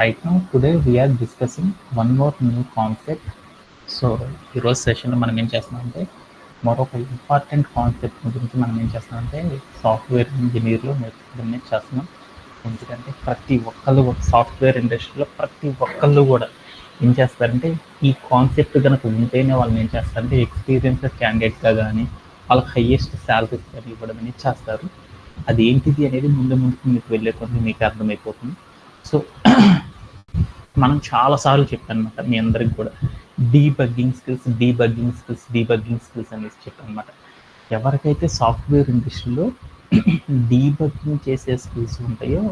Right now, today we are discussing one more new concept. So ఈరోజు సెషన్లో మనం ఏం చేస్తున్నామంటే మరొక ఇంపార్టెంట్ కాన్సెప్ట్ గురించి మనం ఏం చేస్తున్నామంటే సాఫ్ట్వేర్ ఇంజనీర్లు నేర్చుకోవడం చేస్తున్నాం. ఎందుకంటే ప్రతి ఒక్కళ్ళు సాఫ్ట్వేర్ ఇండస్ట్రీలో ప్రతి ఒక్కళ్ళు కూడా ఏం చేస్తారంటే ఈ కాన్సెప్ట్ కనుక ఉంటేనే వాళ్ళని ఏం చేస్తారంటే ఎక్స్పీరియన్స్డ్ క్యాండిడేట్గా కానీ వాళ్ళకి హయ్యెస్ట్ శాలరీస్ కానీ ఇవ్వడం అనేది చేస్తారు. అది ఏంటిది అనేది ముందుకు మీకు వెళ్ళే కొద్ది మీకు అర్థమైపోతుంది. సో మనం చాలాసార్లు చెప్పానమాట మీ అందరికి కూడా డీబగ్గింగ్ స్కిల్స్ అనేసి చెప్పానమాట. ఎవరికైతే సాఫ్ట్వేర్ ఇండస్ట్రీలో డీబగ్గింగ్ చేసే స్కిల్స్ ఉంటాయో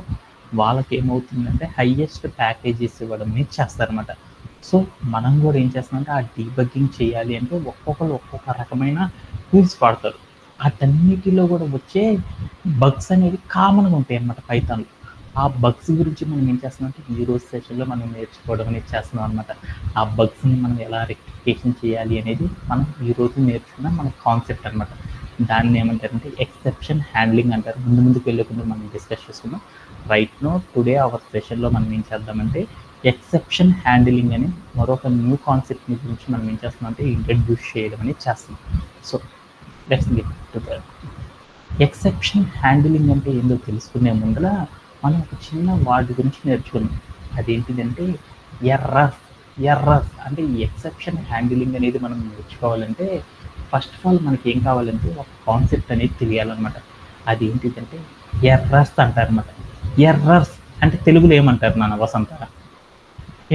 వాళ్ళకి ఏమవుతుందంటే హయ్యెస్ట్ ప్యాకేజెస్ ఇవ్వడం అనేది చేస్తారనమాట. సో మనం కూడా ఏం చేస్తామంటే ఆ డీబగ్గింగ్ చేయాలి అంటే ఒక్కొక్కరు ఒక్కొక్క రకమైన టూల్స్ వాడతారు. వాటన్నిటిలో కూడా వచ్చే బగ్స్ అనేవి కామన్గా ఉంటాయి అన్నమాట పైథాన్లో. ఆ బగ్స్ గురించి మనం ఏం చేస్తున్నామంటే ఈ రోజు సెషన్లో మనం నేర్చుకోవడం అనేది చేస్తున్నాం అనమాట. ఆ బగ్స్ని మనం ఎలా రెక్టిఫికేషన్ చేయాలి అనేది మనం ఈరోజు నేర్చుకున్న మన కాన్సెప్ట్ అనమాట. దాన్ని ఏమంటారంటే ఎక్సెప్షన్ హ్యాండ్లింగ్ అంటారు. ముందుకు వెళ్ళకుండా మనం డిస్కస్ చేసుకుందాం. రైట్ నో టుడే అవర్ సెషన్లో మనం ఏం చేద్దామంటే ఎక్సెప్షన్ హ్యాండ్లింగ్ అని మరొక న్యూ కాన్సెప్ట్ గురించి మనం ఏం చేస్తున్నామంటే ఇంట్రడ్యూస్ చేయడం అనేది చేస్తున్నాం. So let's get to that. Exception handling అంటే ఏందో తెలుసుకునే ముందర మనం ఒక చిన్న వర్డ్ గురించి నేర్చుకున్నాం. అదేంటిదంటే ఎర్రర్స్ అంటే ఈ ఎక్సెప్షన్ హ్యాండిలింగ్ అనేది మనం నేర్చుకోవాలంటే ఫస్ట్ ఆఫ్ ఆల్ మనకి ఏం కావాలంటే ఒక కాన్సెప్ట్ అనేది తెలియాలన్నమాట. అది ఏంటిదంటే ఎర్రర్స్ అంటారనమాట. ఎర్రర్స్ అంటే తెలుగులో ఏమంటారు నాన్న వసంత?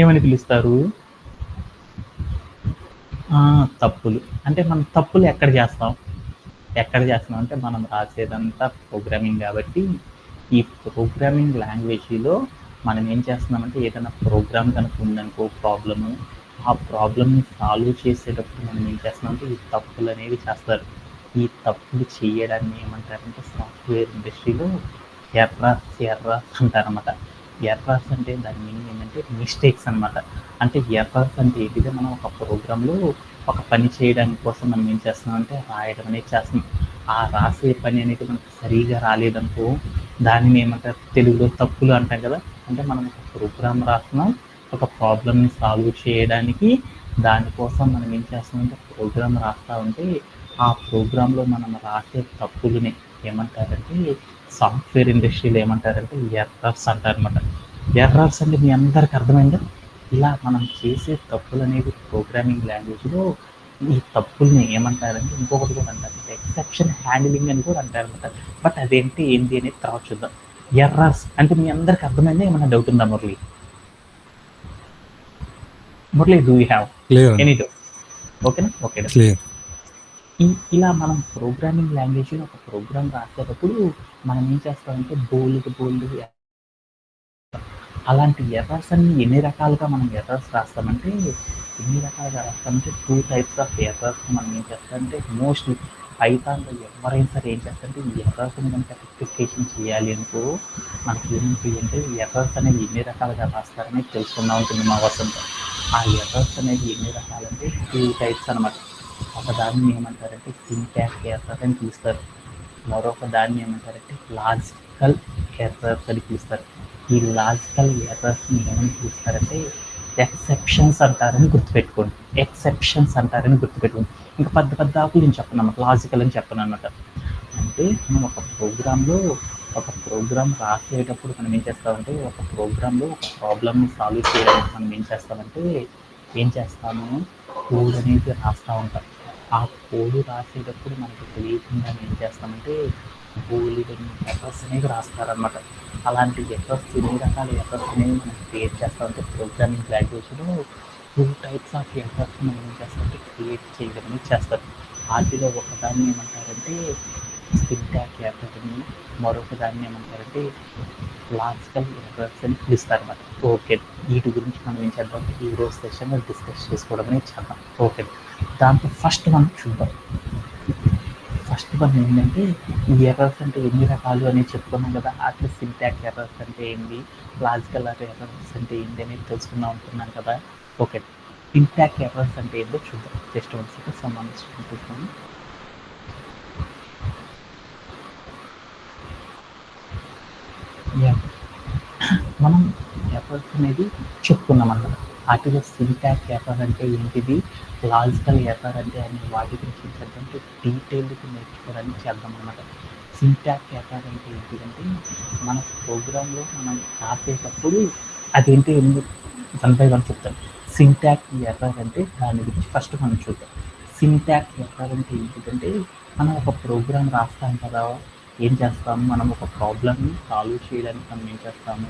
ఏమని పిలుస్తారు? తప్పులు. అంటే మనం తప్పులు ఎక్కడ చేస్తాం అంటే మనం రాసేదంతా ప్రోగ్రామింగ్ కాబట్టి ఈ ప్రోగ్రామింగ్ లాంగ్వేజ్లో మనం ఏం చేస్తున్నామంటే ఏదైనా ప్రోగ్రామ్ కనుక ఉందనుకో ప్రాబ్లము, ఆ ప్రాబ్లమ్ని సాల్వ్ చేసేటప్పుడు మనం ఏం చేస్తున్నామంటే ఈ తప్పులు అనేవి చేస్తారు. ఈ తప్పులు చేయడాన్ని ఏమంటారంటే సాఫ్ట్వేర్ ఇండస్ట్రీలో ఎర్రర్స్ అంటారన్నమాట. ఎర్రర్స్ అంటే దాని మీనింగ్ ఏంటంటే మిస్టేక్స్ అనమాట. అంటే ఎర్రర్స్ అంటే ఏంటిదే మనం ఒక ప్రోగ్రాంలో ఒక పని చేయడానికి కోసం మనం ఏం చేస్తున్నామంటే రాయడం అనేది చేస్తున్నాం. ఆ రాసే పని అనేది మనకు సరిగా రాలేదనుకో దానిని ఏమంటారు తెలుగులో తప్పులు అంటాం కదా. అంటే మనం ఒక ప్రోగ్రామ్ రాస్తున్నాం ఒక ప్రాబ్లమ్ని సాల్వ్ చేయడానికి, దానికోసం మనం ఏం చేస్తామంటే ప్రోగ్రామ్ రాస్తూ ఉంటే ఆ ప్రోగ్రాంలో మనం రాసే తప్పులని ఏమంటారంటే సాఫ్ట్వేర్ ఇండస్ట్రీలో ఏమంటారంటే ఎర్రర్స్ అంటారనమాట. ఎర్రర్స్ అంటే మీ అందరికి అర్థమైందా? ఇలా మనం చేసే తప్పులు అనేవి ప్రోగ్రామింగ్ లాంగ్వేజ్లో ఈ తప్పుల్ని ఏమంటారంటే ఇంకొకటి కూడా అంటారు ఎక్సెప్షన్ హ్యాండిలింగ్ అని కూడా అంటారనమాట. బట్ అదేంటి ఏంటి అనేది తర్వాత చూద్దాం. ఎర్రర్స్ అంటే మీ అందరికి అర్థమైందా? ఏమన్నా డౌట్ ఉందా Murali? Do you have any doubt? ఓకేనా? ఓకే. ఇలా మనం ప్రోగ్రామింగ్ లాంగ్వేజ్లో ఒక ప్రోగ్రామ్ రాసేటప్పుడు మనం ఏం చేస్తామంటే బోల్డ్ అలాంటి ఎర్రర్స్ అన్ని ఎన్ని రకాలుగా మనం ఎర్రర్స్ రాస్తామంటే టూ టైప్స్ ఆఫ్ ఎర్రర్స్ మనం ఏం చేస్తామంటే మోస్ట్లీ పైథాన్లో ఎవరైనా సరే ఏం చేస్తారంటే ఈ ఎర్రర్స్ని కనుక రెక్టిఫికేషన్ చేయాలి అనుకో మనకి ఏంటి అంటే ఎర్రర్స్ అనేది ఎన్ని రకాలుగా రాస్తారని తెలుసుకుందా ఉంటుంది మా వసంత. ఆ ఎర్రర్స్ అనేది ఎన్ని రకాలంటే టూ టైప్స్ అనమాట. ఒక దాన్ని ఏమంటారంటే సింటాక్స్ ఎర్రర్ అని పిలుస్తారు, మరొక దాన్ని ఏమంటారంటే లాజికల్ ఎర్రర్స్ అని పిలుస్తారు. ఈ లాజికల్ ఎర్రర్స్ని ఏమని పిలుస్తారంటే ఎక్సెప్షన్స్ అంటారని గుర్తుపెట్టుకోండి. ఇంకా పెద్ద ఆకులు నేను చెప్పను అన్నమాట, లాజికల్ అని చెప్పను అనమాట. అంటే మనం ఒక ప్రోగ్రామ్ రాసేటప్పుడు మనం ఏం చేస్తామంటే ఒక ప్రోగ్రాంలో ఒక ప్రాబ్లమ్ని సాల్వ్ చేయడానికి మనం ఏం చేస్తాము కోడ్ అనేది రాస్తూ ఉంటాం. ఆ కోడ్ రాసేటప్పుడు మనకు తెలియకుండా ఏం చేస్తామంటే బోల్డెన్ ఎర్రర్స్ అనేవి రాస్తారనమాట. అలాంటి ఎర్రర్స్ ఎన్ని రకాల ఎర్రర్స్ అనేవి మనం క్రియేట్ చేస్తామంటే ప్రోగ్రామింగ్ లాంగ్వేజ్లో టూ టైప్స్ ఆఫ్ ఎర్రర్స్ మనం ఏం చేస్తామంటే క్రియేట్ చేయడం అనేది చేస్తారు. వాటిలో ఒకదాన్ని ఏమంటారంటే సింటాక్స్ ఎర్రర్ అని, మరొక దాన్ని ఏమంటారంటే లాజికల్ ఎర్రర్స్ అని పిలుస్తారన్నమాట. ఓకే, వీటి గురించి మనం ఏం చేద్దాం ఈరోజు సెషన్లో డిస్కస్ చేసుకోవడం అనేది చేద్దాం. ఓకే, దాంట్లో ఫస్ట్ మనం చూద్దాం. ఫస్ట్ వన్ ఏంటంటే ఈ ఎర్రర్స్ అంటే ఎన్ని రకాలు అనేది చెప్పుకున్నాం కదా. అట్లా సింటాక్స్ ఎర్రర్స్ అంటే ఏంటి, లాజికల్ ఎర్రర్స్ అంటే ఏంటి అనేది తెలుసుకుందాం అనుకున్నాం కదా. ఓకే, సింటాక్స్ ఎర్రర్స్ అంటే ఏంటో చూద్దాం. జస్ట్ వన్ సెకండ్ సంబంధించుకుంటున్నాను. మనం ఎర్రర్స్ అనేది చెప్పుకున్నాం అన్నమాట. వాటిలో సింటాక్స్ ఎర్రర్ అంటే ఏంటిది, లాజికల్ ఎర్రర్ అంటే అనే వాటి గురించి ఏంటంటే డీటెయిల్గా నేర్చుకోవడానికి చేద్దాం అన్నమాట. సింటాక్స్ ఎర్రర్ అంటే ఏంటిదంటే మన ప్రోగ్రాంలో మనం రాసేటప్పుడు అదేంటి 1 బై 1 చెప్తాను. సింటాక్స్ ఎర్రర్ అంటే దాని గురించి ఫస్ట్ మనం చూద్దాం. సింటాక్స్ ఎర్రర్ అంటే ఏంటిదంటే మనం ఒక ప్రోగ్రామ్ రాస్తాం కదా, ఏం చేస్తాము, మనం ఒక ప్రాబ్లమ్ని సాల్వ్ చేయడానికి మనం ఏం చేస్తాము,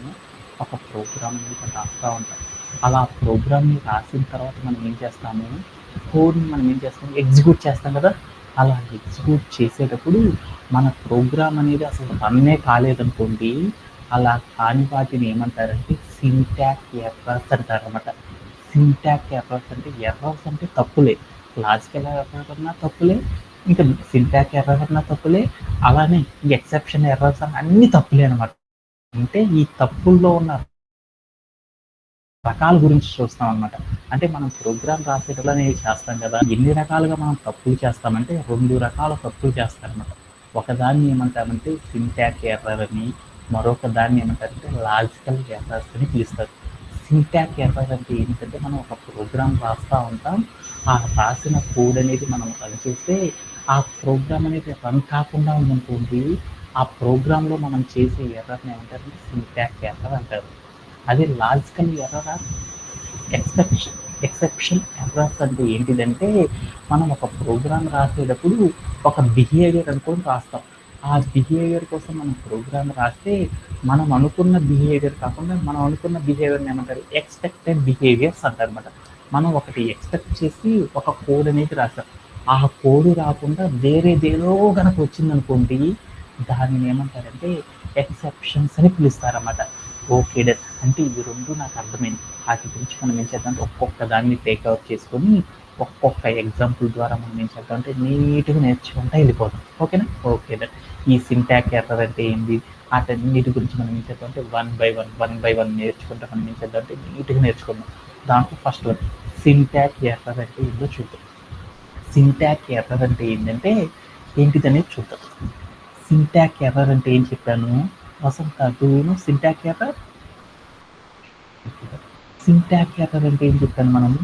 ఒక ప్రోగ్రామ్ అనేది రాస్తూ ఉంటాం. అలా ప్రోగ్రామ్ని రాసిన తర్వాత మనం ఏం చేస్తాము, కోడ్ని మనం ఏం చేస్తాము, ఎగ్జిక్యూట్ చేస్తాం కదా. అలా ఎగ్జిక్యూట్ చేసేటప్పుడు మన ప్రోగ్రామ్ అనేది అసలు రన్నే కాలేదనుకోండి, అలా కాని వాటిని ఏమంటారంటే సింటాక్స్ ఎర్రర్స్ అంటారన్నమాట. సింటాక్స్ ఎర్రర్స్ అంటే ఎర్రర్స్ అంటే తప్పులే, లాజికల్ ఎర్రర్ అన్నా తప్పులే, ఇంకా సింటాక్స్ ఎర్రర్ అన్నా తప్పులే, అలానే ఈ ఎక్సెప్షన్ ఎర్రర్స్ అన్ని తప్పులే అనమాట. అంటే ఈ తప్పుల్లో ఉన్న రకాల గురించి చూస్తాం అనమాట. అంటే మనం ప్రోగ్రామ్ రాసేటప్పుడు అనేది చేస్తాం కదా, ఎన్ని రకాలుగా మనం తప్పులు చేస్తామంటే 2 రకాల తప్పులు చేస్తారనమాట. ఒకదాన్ని ఏమంటారంటే సింటాక్స్ ఎర్రర్ అని, మరొక దాన్ని ఏమంటారంటే లాజికల్ ఎర్రర్స్ అని పిలుస్తారు. సింటాక్స్ ఎర్రర్ అంటే ఏంటంటే మనం ఒక ప్రోగ్రామ్ రాస్తూ ఉంటాం, ఆ రాసిన కోడ్ అనేది మనం రన్ చేస్తే ఆ ప్రోగ్రామ్ అనేది రన్ కాకుండా ఉందనుకోండి, ఆ ప్రోగ్రాంలో మనం చేసే ఎర్రర్ని ఏమంటారంటే సింటాక్స్ ఎర్రర్ అంటారు. అదే లాజికల్ ఎర్రర్ ఎక్సెప్షన్ ఎర్రర్స్ అంటే ఏంటిదంటే మనం ఒక ప్రోగ్రామ్ రాసేటప్పుడు ఒక బిహేవియర్ అనుకొని రాస్తాం. ఆ బిహేవియర్ కోసం మనం ప్రోగ్రామ్ రాస్తే మనం అనుకున్న బిహేవియర్ కాకుండా మనం అనుకున్న బిహేవియర్ని ఏమంటారు, ఎక్స్పెక్టెడ్ బిహేవియర్స్ అంటారనమాట. మనం ఒకటి ఎక్స్పెక్ట్ చేసి ఒక కోడ్ అనేది రాస్తాం, ఆ కోడ్ రాకుండా వేరేదేదో కనుక వచ్చిందనుకోండి, దానిని ఏమంటారంటే ఎక్సెప్షన్స్ అని పిలుస్తారన్నమాట. Okay done. అంటే ఇవి 2 నాకు అర్థమైంది. వాటి గురించి మనం ఏం చేద్దాం అంటే ఒక్కొక్క దాన్ని టేక్అవుట్ చేసుకొని ఒక్కొక్క ఎగ్జాంపుల్ ద్వారా మనం ఏం చేద్దాం అంటే నీట్గా నేర్చుకుంటూ వెళ్ళిపోతాం. ఓకేనా? Okay done. ఈ సింటాక్స్ ఎర్రర్ అంటే ఏంది, వాటన్నిటి గురించి మనం ఏం చేద్దాం అంటే 1 బై 1 నేర్చుకుంటే మనం ఏం చేద్దాం అంటే నీట్గా నేర్చుకుందాం. దాంట్లో ఫస్ట్ వన్ సింటాక్స్ ఎర్రర్ అంటే ఏంటో చూద్దాం. సింటాక్స్ ఎర్రర్ అంటే ఏంటంటే ఏంటిదనేది చూద్దాం. సింటాక్స్ ఎర్రర్ అంటే ఏం చెప్పాను, వసంత టూను సింటాక్స్ ఎర్రర్. సింటాక్స్ ఎర్రర్ అంటే ఏం చెప్పాను మనము,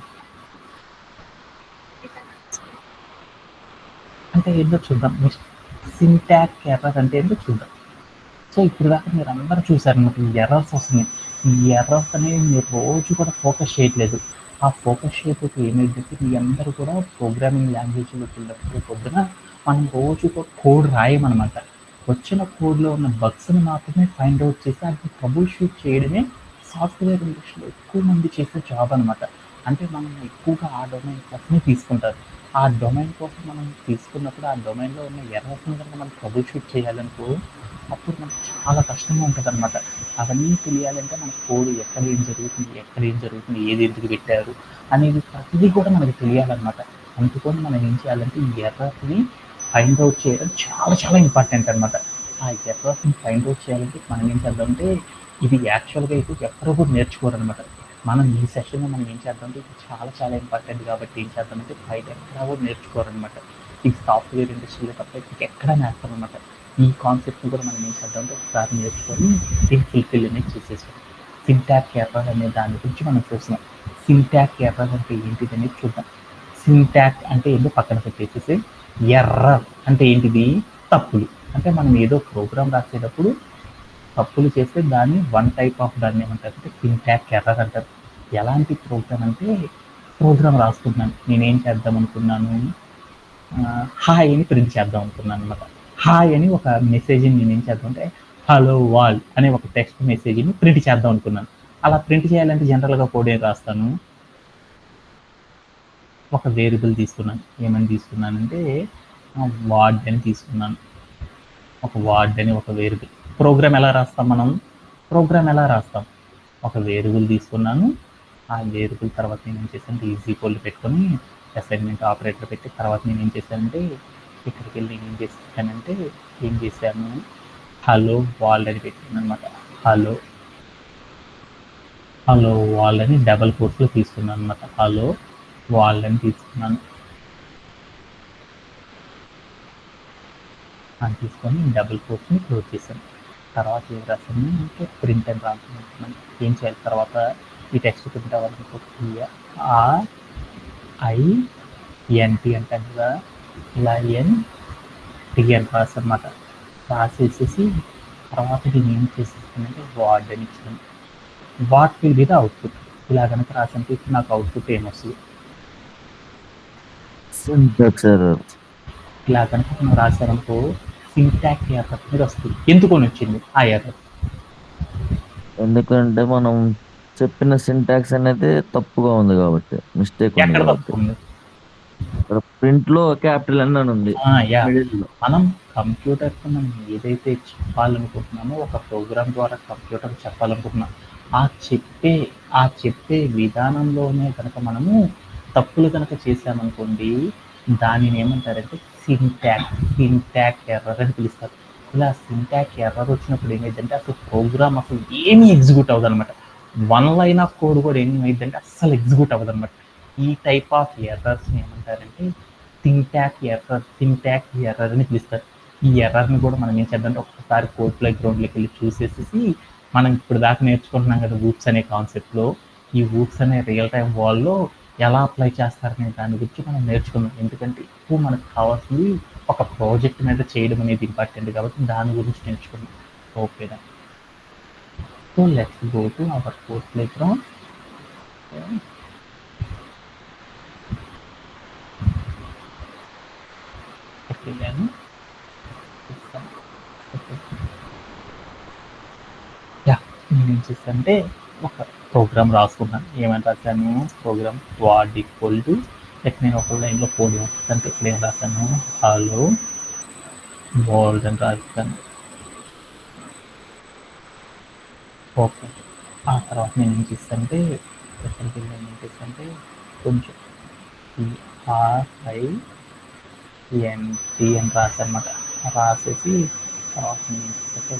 అంటే ఏంటో చూద్దాం. సింటాక్స్ ఎర్రర్ అంటే ఏంటో చూద్దాం. సో ఇప్పుడు దాకా మీరు అందరూ చూసారు మీకు ఈ ఎర్రర్స్ వస్తున్నాయి. ఈ ఎర్రర్స్ అనేవి మీరు రోజు కూడా ఫోకస్ చేయట్లేదు. ఆ ఫోకస్ చేయకపోతే ఏమైందంటే మీ అందరూ కూడా ప్రోగ్రామింగ్ లాంగ్వేజ్లోకి వెళ్ళినప్పుడు పొద్దున మనం రోజు కూడా కోడ్ రాయమన్నమాట. వచ్చిన కోడ్లో ఉన్న బగ్స్ని మాత్రమే ఫైండ్ అవుట్ చేసి అది ట్రబుల్ షూట్ చేయడమే సాఫ్ట్వేర్ ఇండస్ట్రీలో ఎక్కువ మంది చేసే జాబ్ అనమాట. అంటే మనం ఎక్కువగా ఆ డొమైన్ కోసమే తీసుకుంటారు. ఆ డొమైన్ కోసం మనం తీసుకున్నప్పుడు ఆ డొమైన్లో ఉన్న ఎర్రర్స్ని కనుక మనం ట్రబుల్ షూట్ చేయాలనుకో అప్పుడు మనకు చాలా కష్టంగా ఉంటుంది అనమాట. అవన్నీ తెలియాలంటే మన కోడ్ ఎక్కడ ఏం జరుగుతుంది, ఏది ఎందుకు పెట్టారు అనేది ప్రతిదీ కూడా మనకు తెలియాలన్నమాట. అందుకని మనం ఏం చేయాలంటే ఈ ఎర్రర్స్ని ఫైండ్ అవుట్ చేయడం చాలా చాలా ఇంపార్టెంట్ అనమాట. ఆ ఎర్రర్స్ని ఫైండ్ అవుట్ చేయాలంటే మనం ఏం చేద్దామంటే ఇది యాక్చువల్గా అయితే ఎక్కడో కూడా నేర్చుకోరనమాట. మనం ఈ సెషన్లో మనం ఏం చేద్దామంటే ఇది చాలా చాలా ఇంపార్టెంట్ కాబట్టి ఏం చేద్దామంటే బయట ఎక్కడా కూడా నేర్చుకోరనమాట. ఈ సాఫ్ట్వేర్ ఇండస్ట్రీలో తప్ప ఎక్కడా నేర్చుకోరనమాట. ఈ కాన్సెప్ట్ని కూడా మనం ఏం చేద్దామంటే ఒకసారి నేర్చుకొని దీన్ని ఫుల్ఫిల్ అనేది చేసేసాం. సింటాక్స్ ఎర్రర్ అనే దాని గురించి మనం చూస్తున్నాం. సింటాక్స్ ఎర్రర్ అంటే ఏంటిది అనేది చూద్దాం. సింటాక్స్ అంటే ఏంటో పక్కన పెట్టేసేసి ఎర్రర్ అంటే ఏంటిది, తప్పులు. అంటే మనం ఏదో ప్రోగ్రామ్ రాసేటప్పుడు తప్పులు చేస్తే దాన్ని వన్ టైప్ ఆఫ్ దాన్ని ఏమంటారు అంటే సింటాక్స్ ఎర్రర్ అంటారు. ఎలాంటి ప్రోగ్రామ్ అంటే ప్రోగ్రామ్ రాసుకుంటున్నాను, నేనేం చేద్దాం అనుకున్నాను, హాయ్ అని ప్రింట్ చేద్దాం అనుకున్నాను అనమాట. హాయ్ అని ఒక మెసేజ్ని నేను ఏం చేద్దాం అంటే హలో వాల్ అనే ఒక టెక్స్ట్ మెసేజ్ని ప్రింట్ చేద్దాం అనుకున్నాను. అలా ప్రింట్ చేయాలంటే జనరల్గా కోడ్ ఏం రాస్తాను, ఒక వేరియబుల్ తీసుకున్నాను. ఏమని తీసుకున్నానంటే వార్డ్ అని తీసుకున్నాను. ఒక వార్డ్ అని ఒక వేరియబుల్. ప్రోగ్రామ్ ఎలా రాస్తాం మనం, ఒక వేరియబుల్ తీసుకున్నాను. ఆ వేరియబుల్ తర్వాత నేను ఏం చేశానంటే ఈజీ కోల్డ్ పెట్టుకొని అసైన్మెంట్ ఆపరేటర్ పెట్టి తర్వాత నేను ఏం చేశానంటే ఇక్కడికి వెళ్ళి ఏం చేశాను హలో వాల్ అని పెట్టాను అనమాట. హలో వాల్ అని డబల్ కోట్స్లో తీసుకున్నాను అనమాట. హలో వాల్ అని తీసుకున్నాను. అని తీసుకొని డబుల్ కోట్స్ని క్లోజ్ చేశాను. తర్వాత ఏం రాసాను అంటే ప్రింట్ అని రాసుకుంటున్నాను. ఏం చేయాలి తర్వాత ఈ టెక్స్ట్ ప్రింట్ అవ్వాలనుకుంటే INT అంటాను కదా, ఇలా NT అని రాసనమాట. రాసేసేసి తర్వాత నేను ఏం చేసేసానంటే వార్డ్ అని ఇచ్చాను. What will be the output, ఇలా కనుక రాసంటే ఇప్పుడు నాకు అవుట్పుట్ ఏమొస్తుంది, సింటాక్స్ ఎర్రర్. ఇలా కనుక మనం రాసామనుకో సింటాక్ ఎర్రర్ మీద వస్తుంది. ఎందుకొని వచ్చింది ఆ ఎర్రర్? ఎందుకంటే మనం చెప్పిన సింటాక్స్ అనేది తప్పుగా ఉంది కాబట్టి, మిస్టేక్ ఉంది ఎక్కడ కాబట్టి. తప్పు ఉంది? ఇక్కడ ప్రింట్ లో క్యాపిటల్ N అని ఉంది యా, మిడిల్ లో. మనం కంప్యూటర్కి మనం ఏదైతే చెప్పాలనుకుంటున్నామో, ఒక ప్రోగ్రామ్ ద్వారా కంప్యూటర్ చెప్పాలనుకుంటున్నాం, ఆ చెప్పే ఆ చెప్పే విధానంలోనే కనుక మనము తప్పులు కనుక చేసామనుకోండి, దానిని ఏమంటారంటే సింటాక్ ఎర్రర్ అని పిలుస్తారు. ఇలా సింటాక్ ఎర్రర్ వచ్చినప్పుడు ఏమైందంటే అసలు ప్రోగ్రామ్ అసలు ఏమీ ఎగ్జిక్యూట్ అవ్వదు అనమాట. 1 లైన్ ఆఫ్ కోడ్ కూడా ఏమైందంటే అస్సలు ఎగ్జిక్యూట్ అవ్వదు అనమాట. ఈ టైప్ ఆఫ్ ఎర్రర్స్ని ఏమంటారంటే సింటాక్ ఎర్రర్ అని పిలుస్తారు. ఈ ఎర్రర్ని కూడా మనం ఏం చేద్దామంటే ఒక్కసారి కోడ్ ప్లే గ్రౌండ్లోకి వెళ్ళి చూసేసి, మనం ఇప్పుడు దాకా నేర్చుకుంటున్నాం కదా ఊప్స్ అనే కాన్సెప్ట్లో, ఈ ఊప్స్ అనే రియల్ టైం వాల్లో ఎలా అప్లై చేస్తారనే దాని గురించి మనం నేర్చుకుందాం. ఎందుకంటే ఎక్కువ మనకు కావాల్సింది ఒక ప్రాజెక్ట్ మీద చేయడం అనేది ఇంపార్టెంట్ కాబట్టి దాని గురించి నేర్చుకుందాం. ఓకేనా? So let's go to our code play ground. వెళ్ళాను. యా, నేనేం చేశానంటే ఒక ప్రోగ్రామ్ రాసుకున్నాను. ఏమని రాశాను? ప్రోగ్రామ్ వార్డ్ ఈక్వల్ టు, ఇక్కడ నేను ఒక లైన్లో కోడ్ అంటే ఇక్కడ ఏం రాశాను, హలో వరల్డ్ అని రాశాను. ఓకే, ఆ తర్వాత నేను ఏం చేస్తానంటే ఎక్కడికి వెళ్ళి ఏం చేస్తానంటే కొంచెం RINT అని రాశానమాట. రాసేసి తర్వాత నేను ఏం చేస్తానంటే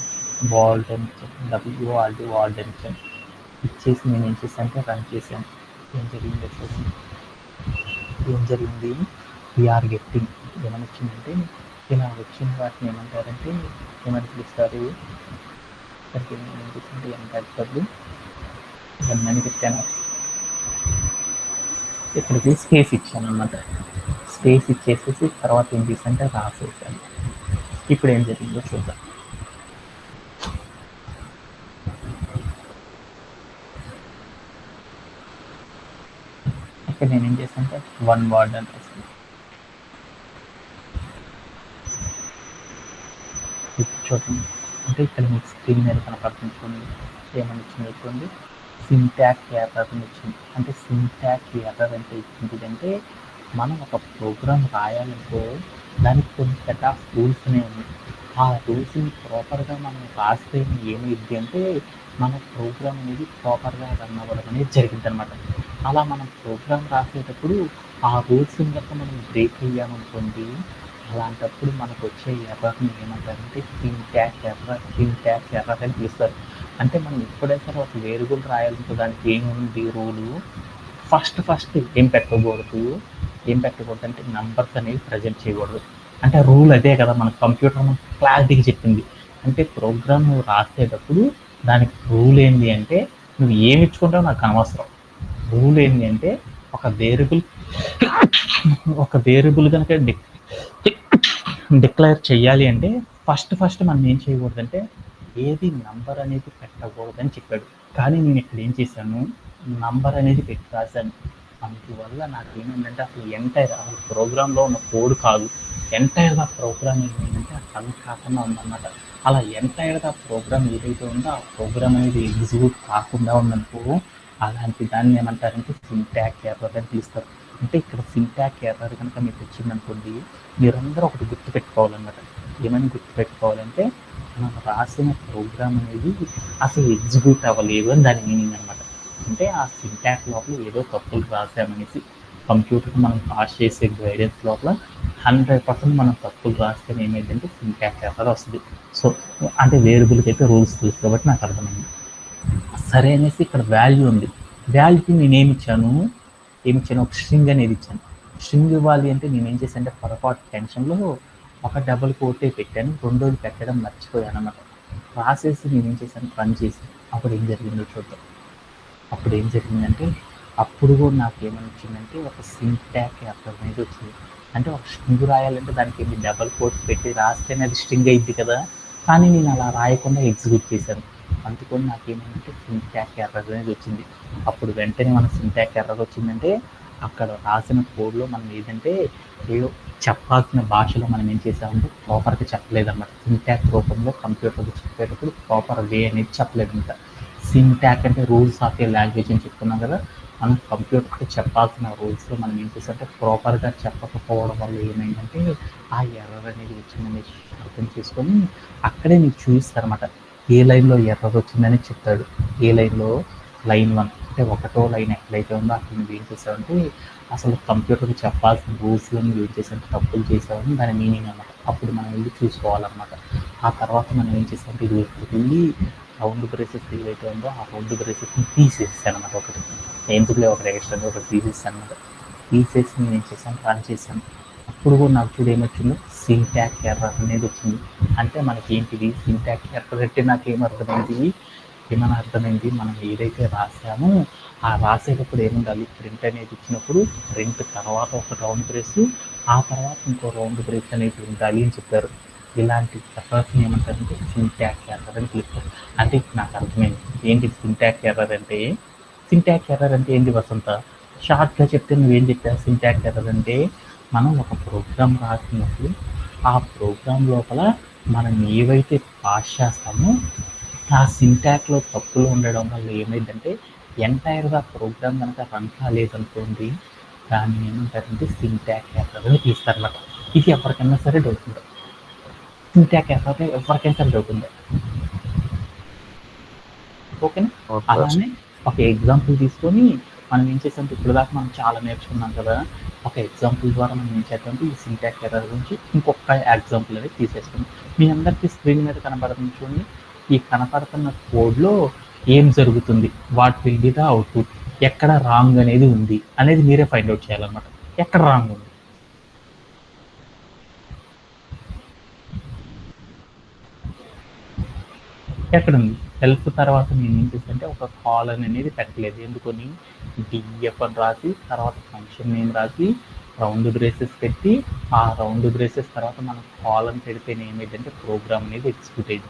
వరల్డ్ అని ఇచ్చాను, WORD అని ఇచ్చాను. ఇచ్చేసి నేను ఏం చేశానంటే రన్ చేశాను. ఏం జరిగిందో చూడండి. ఏం జరిగింది? వీఆర్ గెట్టింగ్ ఏమని వచ్చిందంటే, ఇలా వచ్చిన వాటిని ఏమంటారంటే ఏమని పిలుస్తారు, ఇక్కడికి నేను ఏం చేశానంటే ఎంటాక్టర్లు ఇవన్నీ పెట్టాను. ఇక్కడికి స్పేస్ ఇచ్చాను అనమాట. స్పేస్ ఇచ్చేసేసి తర్వాత ఏం చేశానంటే రాసేసాను. ఇప్పుడు ఏం జరిగిందో చూద్దాం. ఇక్కడ నేను ఏం చేశానంటే వన్ వర్డ్ అని రాసాను. ఇప్పుడు చూడండి, అంటే ఇక్కడ మీకు స్క్రీన్ మీద కనపడుతుంది. ఏమని ఇచ్చింది చూడండి, సింటాక్ ఎర్రర్ అని ఇచ్చింది. అంటే సింటాక్ ఎర్రర్ అంటే ఏంటిదంటే, మనం ఒక ప్రోగ్రామ్ రాయాలంటే దానికి కొన్ని సెట్ ఆఫ్ రూల్స్ అనేవి ఉన్నాయి. ఆ రూల్స్ని ప్రాపర్గా మనం రాస్తే ఏమైంది అంటే మన ప్రోగ్రామ్ అనేది ప్రాపర్గా రన్ అవ్వడం అనేది జరిగింది అనమాట. అలా మనం ప్రోగ్రామ్ రాసేటప్పుడు ఆ రూల్స్ని కనుక మనం బ్రేక్ అయ్యామనుకోండి, అలాంటప్పుడు మనకు వచ్చే ఎర్రర్ని ఏమంటారంటే సింటాక్ ఎర్రర్ అని పిలుస్తారు. అంటే మనం ఎప్పుడైతే సరే ఒక వేరియబుల్ రాయాలంటే దానికి ఏముంది రూలు, ఫస్ట్ ఏం పెట్టకూడదు అంటే నంబర్స్ అనేవి ప్రజెంట్ చేయకూడదు. అంటే రూల్ అదే కదా, మన కంప్యూటర్ మనకు క్లారిటీగా చెప్పింది. అంటే ప్రోగ్రామ్ నువ్వు రాసేటప్పుడు దానికి రూల్ ఏంటి అంటే, నువ్వు ఏమి ఇచ్చుకుంటావో నాకు అనవసరం. రూల్ ఏంటి అంటే ఒక వేరియబుల్ కనుక డిక్లేర్ చేయాలి అంటే ఫస్ట్ మనం ఏం చేయకూడదంటే ఏది నంబర్ అనేది పెట్టకూడదని చెప్పాడు. కానీ నేను ఇక్కడ ఏం చేశాను, నంబర్ అనేది పెట్టి రాశాను. అందువల్ల నాకు ఏమైందంటే అసలు ఎంటైర్ ప్రోగ్రాంలో ఉన్న కోడ్ కాదు, ఎంటైర్గా ప్రోగ్రామ్ ఏమైందంటే రన్ కాకుండా ఉందన్నమాట. అలా ఎంటైర్గా ప్రోగ్రామ్ ఏదైతే ఉందో ఆ ప్రోగ్రామ్ అనేది ఎగ్జిక్యూట్ కాకుండా ఉందనుకో, అలాంటి దాన్ని ఏమంటారంటే సింటాక్ ఎర్రర్ అని పిలుస్తారు. అంటే ఇక్కడ సింటాక్ ఎర్రర్ కనుక మీకు వచ్చిందనుకోండి, మీరందరూ ఒకటి గుర్తుపెట్టుకోవాలన్నమాట. ఏమని గుర్తుపెట్టుకోవాలంటే, మనం రాసిన ప్రోగ్రామ్ అనేది అసలు ఎగ్జిక్యూట్ అవ్వలేదు అని దాని మీనింగ్ అనమాట. అంటే ఆ సింటాక్ లోపల ఏదో తప్పులు రాసామనేసి, కంప్యూటర్కి మనం పాస్ చేసే గైడెన్స్ లోపల 100% మనం తప్పులు రాస్తే ఏమైందంటే సింటాక్ ఎర్రర్ వస్తుంది. సో అంటే వేరియబుల్కి అయితే రూల్స్ తెలుసు కాబట్టి నాకు అర్థమైంది. సరే అనేసి ఇక్కడ వాల్యూ ఉంది. వాల్యూకి నేనేమి ఇచ్చాను, ఒక స్ట్రింగ్ అనేది ఇచ్చాను. స్ట్రింగ్ ఇవ్వాలి అంటే నేనేం చేశాను అంటే పొరపాటు టెన్షన్లో ఒక డబుల్ కోటే పెట్టాను, రెండోది పెట్టడం మర్చిపోయాను అన్నమాట. రాసేసి నేనేం చేశాను, రన్ చేసి అప్పుడు ఏం జరిగిందో చూద్దాం. అప్పుడు ఏం జరిగిందంటే అప్పుడు కూడా నాకేమనిచ్చిందంటే ఒక సింటాక్ ఎర్రర్ అనేది వచ్చింది. అంటే ఒక స్ట్రింగ్ రాయాలంటే దానికి ఎన్ని డబల్ కోట్స్ పెట్టి రాస్తేనే అది స్ట్రింగ్ అయింది కదా, కానీ నేను అలా రాయకుండా ఎగ్జిక్యూట్ చేశాను. అందుకని నాకేమైందంటే సింటాక్ ఎర్రర్ అనేది వచ్చింది. అప్పుడు వెంటనే మన సింటాక్ ఎర్రర్ వచ్చిందంటే అక్కడ రాసిన కోడ్లో మనం ఏదంటే ఏదో చెప్పాల్సిన భాషలో మనం ఏం చేసామంటే ప్రాపర్గా చెప్పలేదన్నమాట. సింటాక్ రూపంలో కంప్యూటర్కి చెప్పేటప్పుడు ప్రాపర్ వే అనేది చెప్పలేదన్నమాట. సింటాక్ అంటే రూల్స్ ఆఫ్ ఏ లాంగ్వేజ్ అని చెప్పుకున్నాం కదా, మనం కంప్యూటర్కి చెప్పాల్సిన రూల్స్లో మనం ఏం చేసామంటే ప్రాపర్గా చెప్పకపోవడం వల్ల ఏమైందంటే ఆ ఎర్రర్ అనేది వచ్చిందని అర్థం చేసుకొని అక్కడే మీకు చూపిస్తారన్నమాట. ఏ లైన్లో ఎర్రర్ వచ్చిందని చెప్తాడు. ఏ లైన్లో లైన్ 1 అంటే ఒకటో లైన్ ఎక్కడైతే ఉందో అక్కడ నువ్వు ఏం చేసావంటే అసలు కంప్యూటర్కి చెప్పాల్సిన రూల్స్లో నువ్వు ఏం చేసావంటే తప్పులు చేసావని దాని మీనింగ్ అన్నమాట. అప్పుడు మనం వెళ్ళి చూసుకోవాలన్నమాట. ఆ తర్వాత మనం ఏం చేసామంటే ఇది వెళ్ళి రౌండ్ బ్రేసెస్ ఏదైతే ఉందో ఆ రౌండ్ బ్రేసెస్ని తీసేసాను అనమాట. ఒకటి ఎందుకులే ఒకటి ఎక్స్ట్రా ఒకటి తీసేసాను అనమాట. తీసేసి నేను ఏం చేశాను, రన్ చేశాను. అప్పుడు కూడా నాకు చూడు ఏమొచ్చిందో సింటాక్ ఎర్రర్ అనేది వచ్చింది. అంటే మనకి ఏంటిది సింటాక్ ఎర్రర్ అంటే ఏమైనా అర్థమైంది, మనం ఏదైతే రాసామో ఆ రాసేటప్పుడు ఏముండాలి, ప్రింట్ అనేది ఇచ్చినప్పుడు ప్రింట్ తర్వాత ఒక రౌండ్ బ్రేస్, ఆ తర్వాత ఇంకో రౌండ్ బ్రేస్ అనేది ఉండాలి అని చెప్పారు. ఇలాంటి ఎర్రర్స్ని ఏమంటారంటే సింటాక్ ఎర్రర్ అని పిలుస్తారు. అంటే ఇప్పుడు నాకు అర్థమైంది ఏంటి సింటాక్ ఎర్రర్ అంటే. సింటాక్ ఎర్రర్ అంటే ఏంటి వసంత? షార్ట్గా చెప్తే నువ్వేం చెప్పావు? సింటాక్ ఎర్రర్ అంటే మనం ఒక ప్రోగ్రామ్ రాసినప్పుడు ఆ ప్రోగ్రామ్ లోపల మనం ఏవైతే పాస్ చేస్తామో ఆ సింటాక్లో తప్పులు ఉండడం వల్ల ఏమైందంటే ఎంటైర్గా ప్రోగ్రామ్ కనుక రన్ కాలేదనుకోండి, దాన్ని ఏమంటారంటే సింటాక్ ఎర్రర్ అని తీస్తారన్నమాట. ఇది ఎవరికైనా సరే డౌట్ ఉంటుంది. సింటాక్ ఎర్రర్ ఎవరికైనా సరే డౌట్ ఉంది. ఓకేనా? అలానే ఒక ఎగ్జాంపుల్ తీసుకొని మనం ఏం చేసామంటే ఇప్పుడు దాకా మనం చాలా నేర్చుకున్నాం కదా, ఒక ఎగ్జాంపుల్ ద్వారా మనం ఏం చేద్దామంటే ఈ సింటాక్ ఎర్రర్ గురించి ఇంకొక ఎగ్జాంపుల్ అనేది తీసేసుకుందాం. మీ అందరికీ స్క్రీన్ మీద కనబడుతుంది చూడండి. ఈ కనపడుతున్న కోడ్లో ఏం జరుగుతుంది, what will be the output, ఎక్కడ రాంగ్ అనేది ఉంది అనేది మీరే ఫైండ్ అవుట్ చేయాలన్నమాట. ఎక్కడ రాంగ్ ఉంది ఎక్కడుంది? సెల్ఫ్ తర్వాత నేను ఏం చేశానంటే ఒక కాలన్ అనేది పెట్టలేదు. ఎందుకని డిఎఫ్ అని రాసి తర్వాత ఫంక్షన్ నేమ్ రాసి రౌండ్ బ్రేసెస్ పెట్టి ఆ రౌండ్ బ్రేసెస్ తర్వాత మనం కాలన్ పెడితేనే ఏమైందంటే ప్రోగ్రామ్ అనేది ఎగ్జిక్యూట్ అయింది.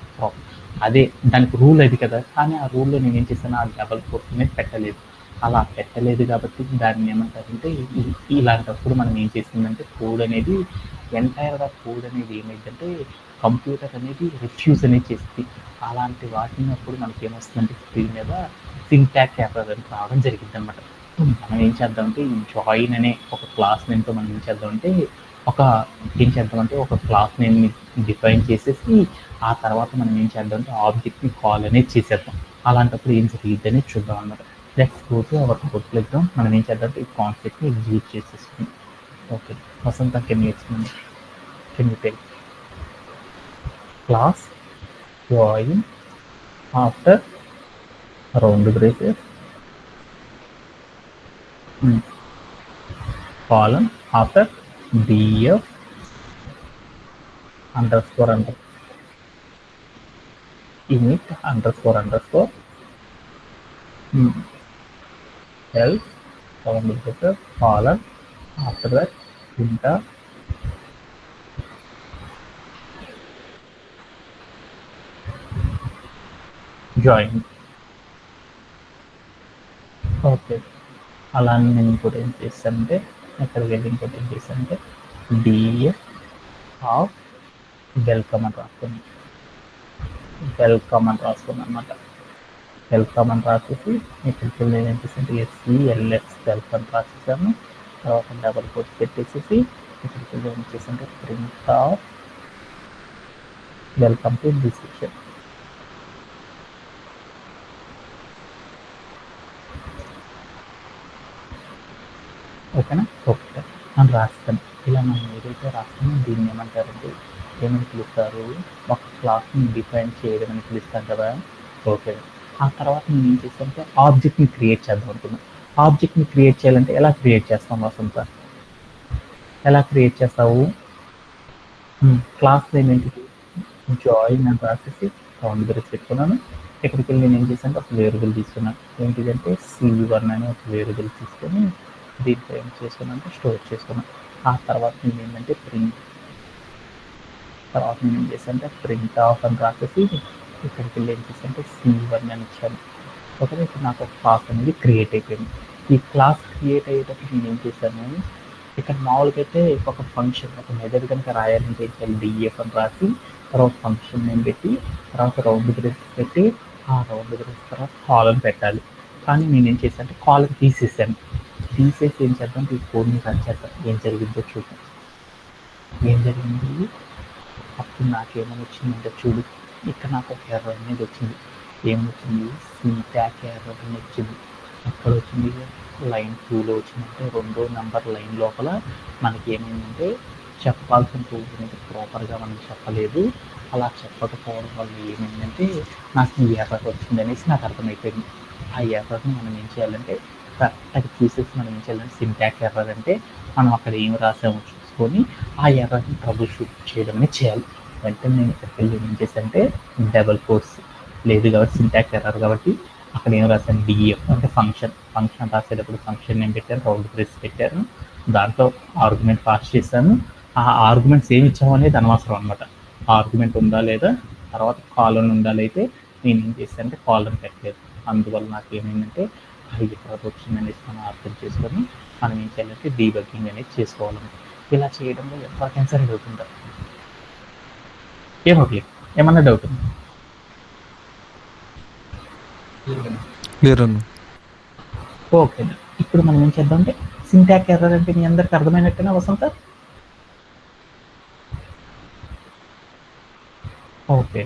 అదే దానికి రూల్ అది కదా, కానీ ఆ రూల్లో నేను ఏం చేశాను, ఆ డబల్ కోట్స్ అనేది పెట్టలేదు. అలా పెట్టలేదు కాబట్టి దాన్ని ఏమంటారంటే ఇలాంటప్పుడు మనం ఏం చేసిందంటే కోడ్ అనేది ఎంటైర్గా కోడ్ అనేది ఏమైందంటే కంప్యూటర్ అనేది రిఫ్యూజ్ అనేది చేస్తుంది. అలాంటి వాటిని అప్పుడు మనకి ఏమొస్తుందంటే స్క్రీన్ మీద సింటాక్ ఎర్రర్ అని రావడం జరిగింది అనమాట. మనం ఏం చేద్దామంటే ఈ జాయిన్ అనే ఒక క్లాస్ నేమ్తో మనం ఏం చేద్దామంటే ఒక క్లాస్ నేమ్ని డిఫైన్ చేసేసి ఆ తర్వాత మనం ఏం చేద్దామంటే ఆబ్జెక్ట్ని కాల్ అనేది చేసేద్దాం. అలాంటప్పుడు ఏం జరిగింది అనేది చూద్దాం అనమాట. Let's go to our code playground. మనం ఏం చేద్దామంటే ఈ కాన్సెప్ట్ని ఎగ్జిక్యూట్ చేసేసుకుందాం. Okay Vasantha, can you explain? Can you tell? Class join after round braces column after df underscore init underscore else round braces column after that enter join. Okay అలానే నేను ఇంకోటి ఏం చేస్తానంటే ఎక్కడికి వెళ్ళి ఇంకోటి ఏం చేస్తానంటే డిఎఫ్ ఆఫ్ వెల్కమ్ అని రాసుకున్నాను. అనమాట. వెల్కమ్ అని రాసేసి ఇక్కడికి వెళ్ళి ఏం చేస్తానంటే ఎస్సిఎల్ఎక్స్ వెల్కమ్ అని రాసేసాను. తర్వాత డబల్ కోట్ పెట్టేసేసి ఇక్కడికి వెళ్ళి ఏం చేస్తానంటే print of welcome to this section. ఓకేనా? ఓకే మనం రాస్తాను. ఇలా మనం ఏదైతే రాస్తామో దీన్ని ఏమంటారంటే ఏమని పిలుస్తారు, ఒక క్లాస్ని డిఫైన్ చేయడం అని పిలుస్తాం కదా. ఓకే ఆ తర్వాత నేను ఏం చేస్తానంటే ఆబ్జెక్ట్ని క్రియేట్ చేద్దాం అనుకున్నాను. ఆబ్జెక్ట్ని క్రియేట్ చేయాలంటే ఎలా క్రియేట్ చేస్తాం వసంత? ఎలా క్రియేట్ చేస్తావు? క్లాస్ నేమ్ ఏంటిది? జాయిన్ అని రాసేసి రౌండ్ బ్రేస్ పెట్టుకున్నాను. ఇక్కడికి వెళ్ళి నేను ఏం చేశాను, ఒక వేరియబుల్ తీసుకున్నాను. ఏంటిదంటే C1 అని ఒక వేరియబుల్ తీసుకొని దీంట్లో ఏం చేసుకున్నానంటే స్టోర్ చేసుకున్నాను. ఆ తర్వాత నేను ఏంటంటే నేను ఏం చేశానంటే ప్రింట్ ఆఫ్ అని రాసేసి ఇక్కడికి వెళ్ళి ఏం చేశానంటే C1 అని ఇచ్చాను. ఓకే, ఇప్పుడు నాకు ఒక క్లాస్ అనేది క్రియేట్ అయిపోయింది. ఈ క్లాస్ క్రియేట్ అయ్యేటప్పుడు నేను ఏం చేశాను, ఇక్కడ మామూలుగా అయితే ఒక ఫంక్షన్, ఒక మెథడ్ కనుక రాయాలంటే ఏం చేయాలి, డిఎఫ్ అని రాసి తర్వాత ఫంక్షన్ నేమ్ పెట్టి తర్వాత రౌండ్ బ్రేస్ పెట్టి ఆ రౌండ్ బ్రేస్ తర్వాత కాలన్ పెట్టాలి. కానీ నేను ఏం చేశాను అంటే కాలన్ తీసేసాను. తీసేసి ఏం చేద్దాం, ఈ కోడ్ని రన్ చేద్దాం, ఏం జరిగిందో చూద్దాం. ఏం జరిగింది, అప్పుడు నాకేమని వచ్చిందంటే చూడు, ఇక్కడ నాకు ఒక ఎర్రర్ అనేది వచ్చింది. ఏమొచ్చింది, సింటాక్స్ ఎర్రర్ అని వచ్చింది. ఎక్కడ వచ్చింది, లైన్ 2లో వచ్చిందంటే 2వ నెంబర్ లైన్ లోపల మనకి ఏమైందంటే చెప్పాల్సిన రూల్ అనేది ప్రాపర్గా మనం చెప్పలేదు. అలా చెప్పకపోవడం వల్ల ఏమైందంటే నాకు ఈ ఎర్రర్ వచ్చింది అనేసి నాకు అర్థమైపోయింది. ఆ ఎర్రర్ని మనం ఏం చేయాలంటే కరెక్ట్గా చూసేసి మనం ఏం చేయాలంటే సింటాక్స్ ఎర్రర్ అంటే మనం అక్కడ ఏం రాసామో చూసుకొని ఆ ఎర్రర్ని ట్రబుల్ షూట్ చేయడం అనేది చేయాలి. వెంటనే నేను ఇక్కడికి వెళ్ళి ఏం చేశానంటే డబల్ కోర్స్ లేదు కాబట్టి సింటాక్స్ ఎర్రర్ కాబట్టి అక్కడ ఏం రాశాను, డిఎఫ్ అంటే ఫంక్షన్ రాసేటప్పుడు ఫంక్షన్ నేమ్ పెట్టాను, రౌండ్ బ్రేస్ పెట్టాను, దాంట్లో ఆర్గ్యుమెంట్ పాస్ చేశాను. ఆ ఆర్గ్యుమెంట్స్ ఏమి ఇచ్చాము అనేది అనవసరం అనమాట. ఆర్గ్యుమెంట్ ఉందా లేదా, తర్వాత కాలన్ ఉండాలి, అయితే నేను ఏం చేశాను అంటే కాలన్ పెట్టలేదు. అందువల్ల నాకు ఏమైందంటే ఎర్రర్ వచ్చిందనేసి మనం అర్థం చేసుకొని మనం ఏం చేయాలంటే డీబగ్గింగ్ అనేది చేసుకోవాలన్నమాట. ఇలా చేయడంలో ఎవరికైనా సరే డౌట్ ఉందా, ఏమవుతుంది, ఏమన్నా డౌట్ ఉందా? క్లియర్ అన్న. ఓకే, ఇప్పుడు మనం ఏం చేద్దాం అంటే సింటాక్స్ ఎర్రర్ అంటే మీ అందరికి అర్థమైనట్టేనా వసంత? ఓకే,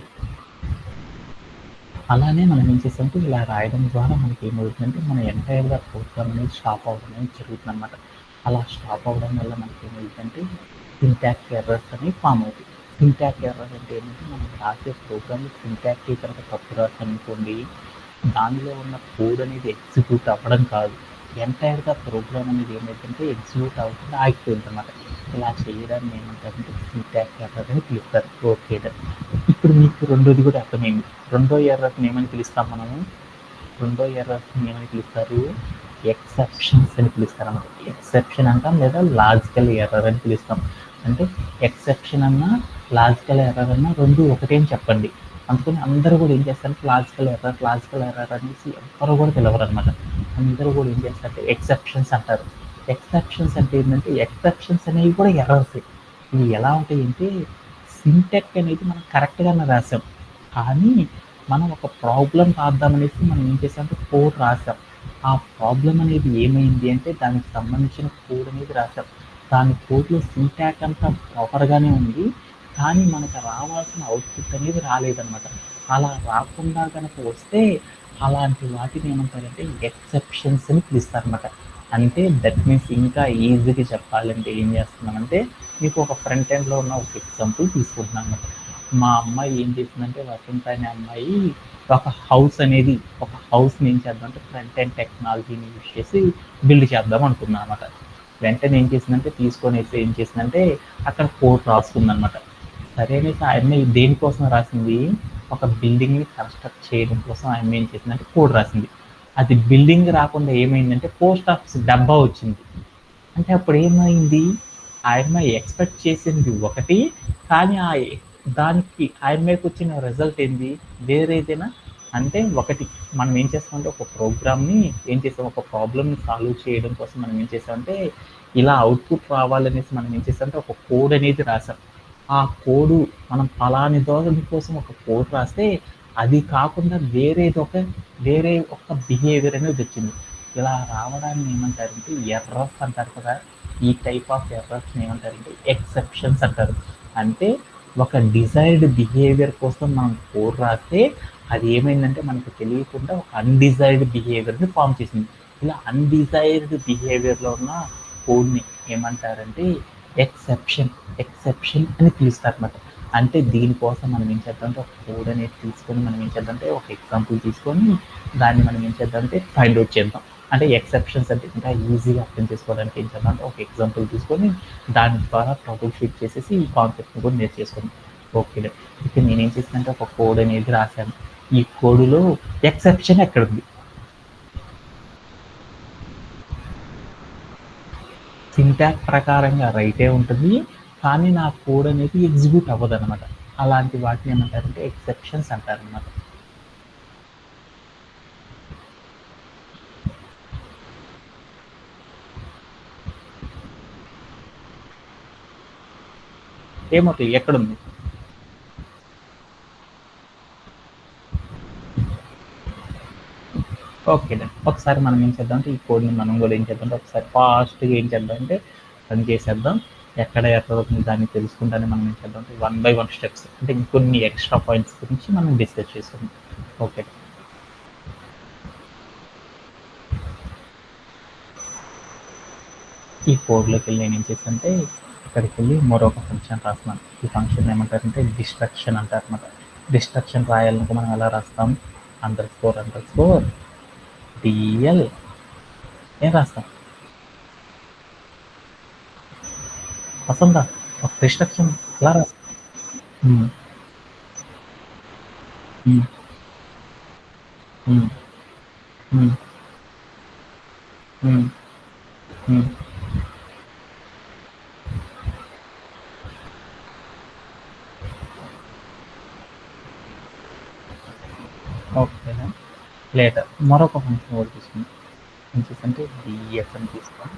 అలానే మనం ఏం చేసామంటే ఇలా రాయడం ద్వారా మనకి ఏమవుతుందంటే మన ఎంటైర్గా ప్రోగ్రామ్ అనేది స్టాప్ అవ్వడం అనేది జరుగుతుంది అనమాట. అలా స్టాప్ అవ్వడం వల్ల మనకి ఏమవుతుందంటే సింటాక్స్ ఎర్రర్స్ అనేవి ఫామ్ అవుతాయి. సింటాక్స్ ఎర్రర్ అంటే ఏంటంటే మనం రాసే ప్రోగ్రామ్లో సింటాక్స్ కనుక తప్పు రాసనుకోండి, దానిలో ఉన్న కోడ్ అనేది ఎగ్జిక్యూట్ అవ్వడం కాదు, ఎంటైర్గా ప్రోగ్రామ్ అనేది ఏమైందంటే ఎగ్జిక్యూట్ అవ్వకుండా ఆగిపోయింది అనమాట. ఇలా చేయడాన్ని ఏమంటారంటే సింటాక్స్ ఎర్రర్ అని పిలుస్తారు. ఓకే, ఇప్పుడు మీకు రెండోది కూడా అర్థమైంది. రెండో ఎర్రర్ని ఏమని పిలుస్తాం మనము, రెండో ఎర్రర్ని ఏమని పిలుస్తారు, ఎక్సెప్షన్స్ అని పిలుస్తారు అన్నమాట. ఎక్సెప్షన్ అంటాం లేదా లాజికల్ ఎర్రర్ అని పిలుస్తాం. అంటే ఎక్సెప్షన్ అన్నా లాజికల్ ఎర్రర్ అన్నా రెండు ఒకటే అని చెప్పండి. అందుకని అందరూ కూడా ఏం చేస్తారంటే లాజికల్ ఎర్రర్ అనేసి ఎవరు కూడా పిలవరు అనమాట. అందరూ కూడా ఏం చేస్తారంటే ఎక్సెప్షన్స్ అంటారు. ఎక్సెప్షన్స్ అంటే ఏంటంటే ఎక్సెప్షన్స్ అనేవి కూడా ఎర్రర్స్. ఇవి ఎలా ఉంటాయి అంటే సింటాక్స్ అనేది మనం కరెక్ట్గానే రాసాం, కానీ మనం ఒక ప్రాబ్లం రాద్దామనేసి మనం ఏం చేసామంటే కోడ్ రాసాం. ఆ ప్రాబ్లం అనేది ఏమైంది అంటే దానికి సంబంధించిన కోడ్ అనేది రాసాం. దాని కోడ్లో సింటాక్స్ అంతా ప్రాపర్గానే ఉంది, కానీ మనకు రావాల్సిన అవుట్పుట్ అనేది రాలేదన్నమాట. అలా రాకుండా కనుక వస్తే అలాంటి వాటిని ఏమంటారంటే ఎక్సెప్షన్స్ అని పిలుస్తారన్నమాట. అంటే దట్ మీన్స్ ఇంకా ఈజీగా చెప్పాలంటే ఏం చేస్తున్నామంటే మీకు ఒక ఫ్రంట్ ఎండ్లో ఉన్న ఒక ఎగ్జాంపుల్ తీసుకుంటున్నాను అనమాట. మా అమ్మాయి ఏం చేసిందంటే వసంత అనే అమ్మాయి ఒక హౌస్ని ఏం చేద్దాం అంటే ఫ్రంట్ ఎండ్ టెక్నాలజీని యూజ్ చేసి బిల్డ్ చేద్దాం అనుకున్నాను అనమాట. వెంటనే ఏం చేసిందంటే తీసుకొనేసి ఏం చేసిందంటే అక్కడ కోడ్ రాసుకుందనమాట. సరే అనేసి ఆ అమ్మాయి దేనికోసం రాసింది, ఒక బిల్డింగ్ని కన్స్ట్రక్ట్ చేయడం కోసం ఆ అమ్మాయి ఏం చేసిందంటే కోడ్ రాసింది. అది బిల్డింగ్ రాకుండా ఏమైందంటే పోస్ట్ ఆఫీస్ డబ్బా వచ్చింది. అంటే అప్పుడు ఏమైంది, ఆ అమ్మాయి ఎక్స్పెక్ట్ చేసింది ఒకటి, కానీ దానికి ఆ అమ్మాయికి వచ్చిన రిజల్ట్ ఏంది వేరేదేనా. అంటే ఒకటి మనం ఏం చేస్తామంటే ఒక ప్రోగ్రామ్ని ఏం చేస్తాం, ఒక ప్రాబ్లమ్ని సాల్వ్ చేయడం కోసం మనం ఏం చేస్తామంటే ఇలా అవుట్పుట్ రావాలనేసి మనం ఏం చేస్తామంటే ఒక కోడ్ అనేది రాసాం. ఆ కోడు మనం ఫలాని దాని కోసం ఒక కోడ్ రాస్తే అది కాకుండా వేరే ఒక బిహేవియర్ అనేది వచ్చింది. ఇలా రావడాన్ని ఏమంటారంటే ఎర్రర్స్ అంటారు కదా. ఈ టైప్ ఆఫ్ ఎర్రర్స్ని ఏమంటారంటే ఎక్సెప్షన్స్ అంటారు. అంటే ఒక డిజైర్డ్ బిహేవియర్ కోసం మనం కోడ్ రాస్తే అది ఏమైందంటే మనకు తెలియకుండా ఒక అన్డిజైర్డ్ బిహేవియర్ని ఫామ్ చేసింది. ఇలా అన్డిజైర్డ్ బిహేవియర్లో ఉన్న కోడ్ని ఏమంటారంటే ఎక్సెప్షన్ అని పిలుస్తారు అనమాట. అంటే దీనికోసం మనం ఏం చేద్దామంటే ఒక కోడ్ అనేది తీసుకొని మనం ఏం చేద్దామంటే ఒక ఎగ్జాంపుల్ తీసుకొని దాన్ని మనం ఏం చేద్దామంటే ఫైండ్ అవుట్ చేద్దాం. అంటే ఎక్సెప్షన్స్ అంటే ఇంకా ఈజీగా అర్థం చేసుకోవడానికి ఏం చేద్దామంటే ఒక ఎగ్జాంపుల్ తీసుకొని దాని ద్వారా ట్రబుల్ షూట్ చేసేసి ఈ కాన్సెప్ట్ని కూడా నేర్చేసుకుందాం. ఓకే. అయితే నేనేం చేశానంటే ఒక కోడ్ అనేది రాశాను. ఈ కోడ్‌లో ఎక్సెప్షన్ ఎక్కడుంది? సింటాక్స్ ప్రకారంగా రైటే ఉంటుంది. కానీ నా కోడ్ అనేది ఎగ్జిక్యూట్ అవ్వదనమాట. అలాంటి వాటిని ఏమంటారంటే ఎక్సెప్షన్స్ అంటారనమాట. ఏమవుతాయి? ఎక్కడుంది? Okay done. ఒకసారి మనం ఏం చేద్దామంటే ఈ కోడ్‌ని మనం కూడా ఏం చేద్దామంటే ఒకసారి ఫాస్ట్‌గా ఏం చేద్దామంటే రన్ చేసేద్దాం. ఎక్కడ ఎర్రర్ అవుతుంది దాన్ని తెలుసుకుంటానే మనం ఏం చేద్దామంటే వన్ బై వన్ స్టెప్స్ అంటే ఇంకొన్ని ఎక్స్‌ట్రా పాయింట్స్ గురించి మనం డిస్కస్ చేసుకుందాం. ఓకే. ఈ కోడ్‌లోకెళ్ళి నేనేం చేశానంటే ఇక్కడికెళ్ళి మరొక ఫంక్షన్ రాస్తున్నాను. ఈ ఫంక్షన్ ఏమంటారంటే డిస్ట్రక్షన్ అంటారనమాట. డిస్ట్రక్షన్ రాయాలంటే మనం ఎలా రాస్తాం? అండర్‌స్కోర్ డిఎల్ ఏం రాస్తాం? వస్తుందా? ఒక డిస్ట్రక్షన్ ఎలా రాస్తాం? హ్మ్. హ్మ్. హ్మ్. హ్మ్. హ్మ్. హ్మ్. ఓకేనా? లేటర్ మరొక ఫంక్షన్ కూడా తీసుకుందాం. ఏం చేసంటే డిఎఫ్ అని తీసుకొని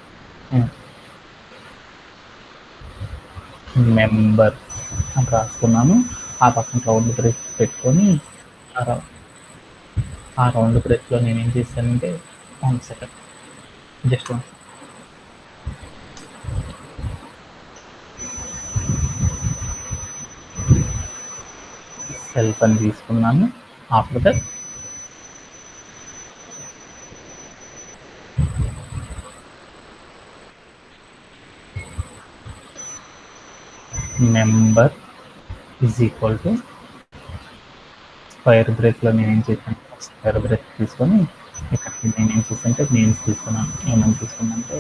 మెంబర్ అని రాసుకున్నాను. ఆ పక్కన రౌండ్ బ్రేస్ పెట్టుకొని ఆ రౌండ్ బ్రేస్‌లో నేనేం చేశానంటే one second just one self అని తీసుకున్నాను. After that member is equal to square బ్రేస్‌లో నేనేం చేశాను స్క్వేర్ బ్రేస్ తీసుకొని ఇక్కడికి నేనేం చేశానంటే నేమ్స్ తీసుకున్నాను. ఏమని తీసుకున్నానంటే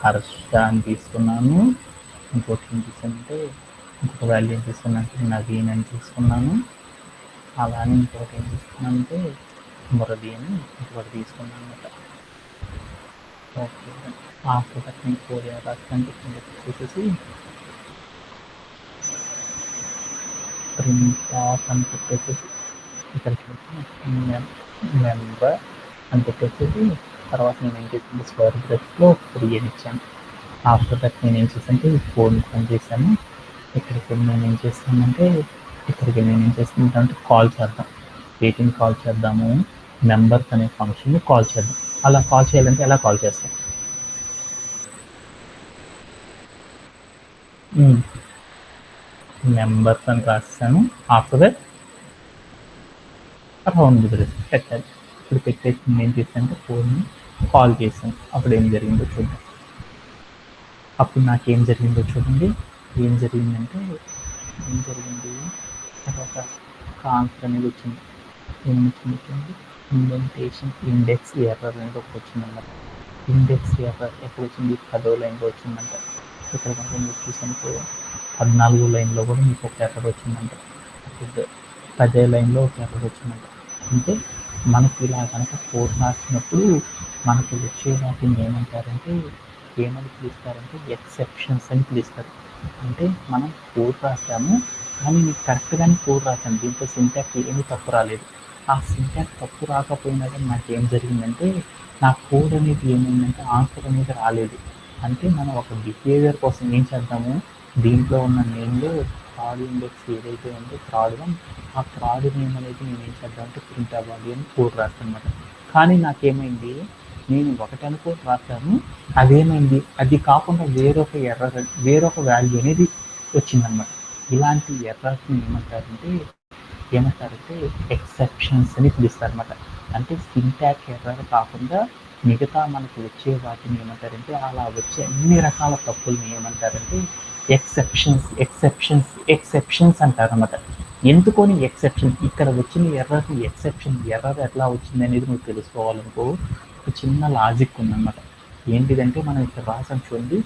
హర్ష అని తీసుకున్నాను. ఇంకోటి ఏం తీసుకున్నానంటే ఇంకొక వాల్యూ ఏం తీసుకున్నానంటే నవీన్ అని తీసుకున్నాను. అలానే ఇంకొకటి ఏం తీసుకున్నానంటే మురళి అని ఇంకొకటి తీసుకున్నాను అనమాట. ఓకే. ఆఫ్టర్ దట్ నేను కోడ్ ఎలా రాస్తానంటే కిందకి వచ్చేసేసి ప్రింట్ ఆఫ్ అని పెట్టేసేసి ఇక్కడికి మెంబర్ అని పెట్టేసేసి తర్వాత నేను ఏం చేసింది స్క్వేర్ బ్రేస్‌లో 3 అని ఇచ్చాను. ఆఫ్టర్ దట్ నేను ఏం చేశానంటే ఈ కోడ్‌ని రన్ చేశాను. ఇక్కడికి నేనేం చేస్తానంటే ఇక్కడికి నేనేం చేస్తున్నానంటే కాల్ చేద్దాం. వీటిని కాల్ చేద్దాము. మెంబర్స్ అనే ఫంక్షన్‌ని కాల్ చేద్దాం. అలా కాల్ చేయాలంటే ఎలా కాల్ చేస్తాం? మెంబర్స్ అని రాసేసాను. ఆఫ్టర్ దట్ రౌండ్ బ్రేస్ పెట్టాలి. ఇప్పుడు పెట్టేసి నేను ఏం చేశానంటే ఫోన్‌ని కాల్ చేశాను. అప్పుడు ఏం జరిగిందో చూద్దాం. అప్పుడు నాకేం జరిగిందో చూడండి. ఏం జరిగిందంటే ఏం జరిగింది తర్వాత ఒక ఆన్సర్ అనేది వచ్చింది. ఏమొచ్చింది చూడండి. ఇండెంటేషన్ ఇండెక్స్ ఎర్రర్ అనేది ఒకటి వచ్చిందన్నమాట. ఇండెక్స్ ఎర్రర్ ఎక్కడ వచ్చింది? 10వ లైన్‌లో వచ్చిందంట. ఇక్కడ కనుక మీరు చూసానుకో 14వ లైన్‌లో కూడా మీకు ఒక ఎర్రర్ వచ్చిందంట. 10వ లైన్‌లో ఒక ఎర్రర్ వచ్చిందంట. అంటే మనకి ఇలా కనుక కోడ్ రాసినప్పుడు మనకి వచ్చే వాటిని ఏమంటారంటే ఏమని పిలుస్తారంటే ఎక్సెప్షన్స్ అని పిలుస్తారు. అంటే మనం కోడ్ రాసాము కానీ నీకు కరెక్ట్గానే కోడ్ రాశాను. దీంట్లో సింటాక్స్ ఏమీ తప్పు రాలేదు. ఆ సింటాక్స్ తప్పు రాకపోయినా కానీ నాకేం జరిగిందంటే నా కోడ్ అనేది ఏమైందంటే ఆన్సర్ అనేది రాలేదు. అంటే మనం ఒక బిహేవియర్ కోసం ఏం చేద్దాము దీంట్లో ఉన్న నేమ్‌లో థర్డ్ ఇండెక్స్ ఏదైతే ఉందో థర్డ్ వన్ ఆ థర్డ్ నేమ్ అనేది నేను ఏం చేద్దామంటే ప్రింట్ అవ్వాలి అని కోడ్ రాస్తానమాట. కానీ నాకేమైంది నేను ఒకటి అనుకోని రాశాను. అదేమైంది అది కాకుండా వేరొక వాల్యూ అనేది వచ్చిందనమాట. ఇలాంటి ఎర్రర్స్‌ని ఏమంటారంటే ఎక్సెప్షన్స్ అని పిలుస్తారనమాట. అంటే సింటాక్స్ ఎర్రర్ కాకుండా మిగతా మనకు వచ్చే వాటిని ఏమంటారంటే అలా వచ్చే అన్ని రకాల తప్పుల్ని ఏమంటారంటే ఎక్సెప్షన్స్ అంటారనమాట. ఎందుకని ఎక్సెప్షన్ ఇక్కడ వచ్చిన ఎర్రర్ ఎర్రర్ ఎట్లా వచ్చింది అనేది నువ్వు తెలుసుకోవాలనుకో ఒక చిన్న లాజిక్ ఉందన్నమాట. ఏంటిదంటే మనం ఇక్కడ రాసాం చూడండి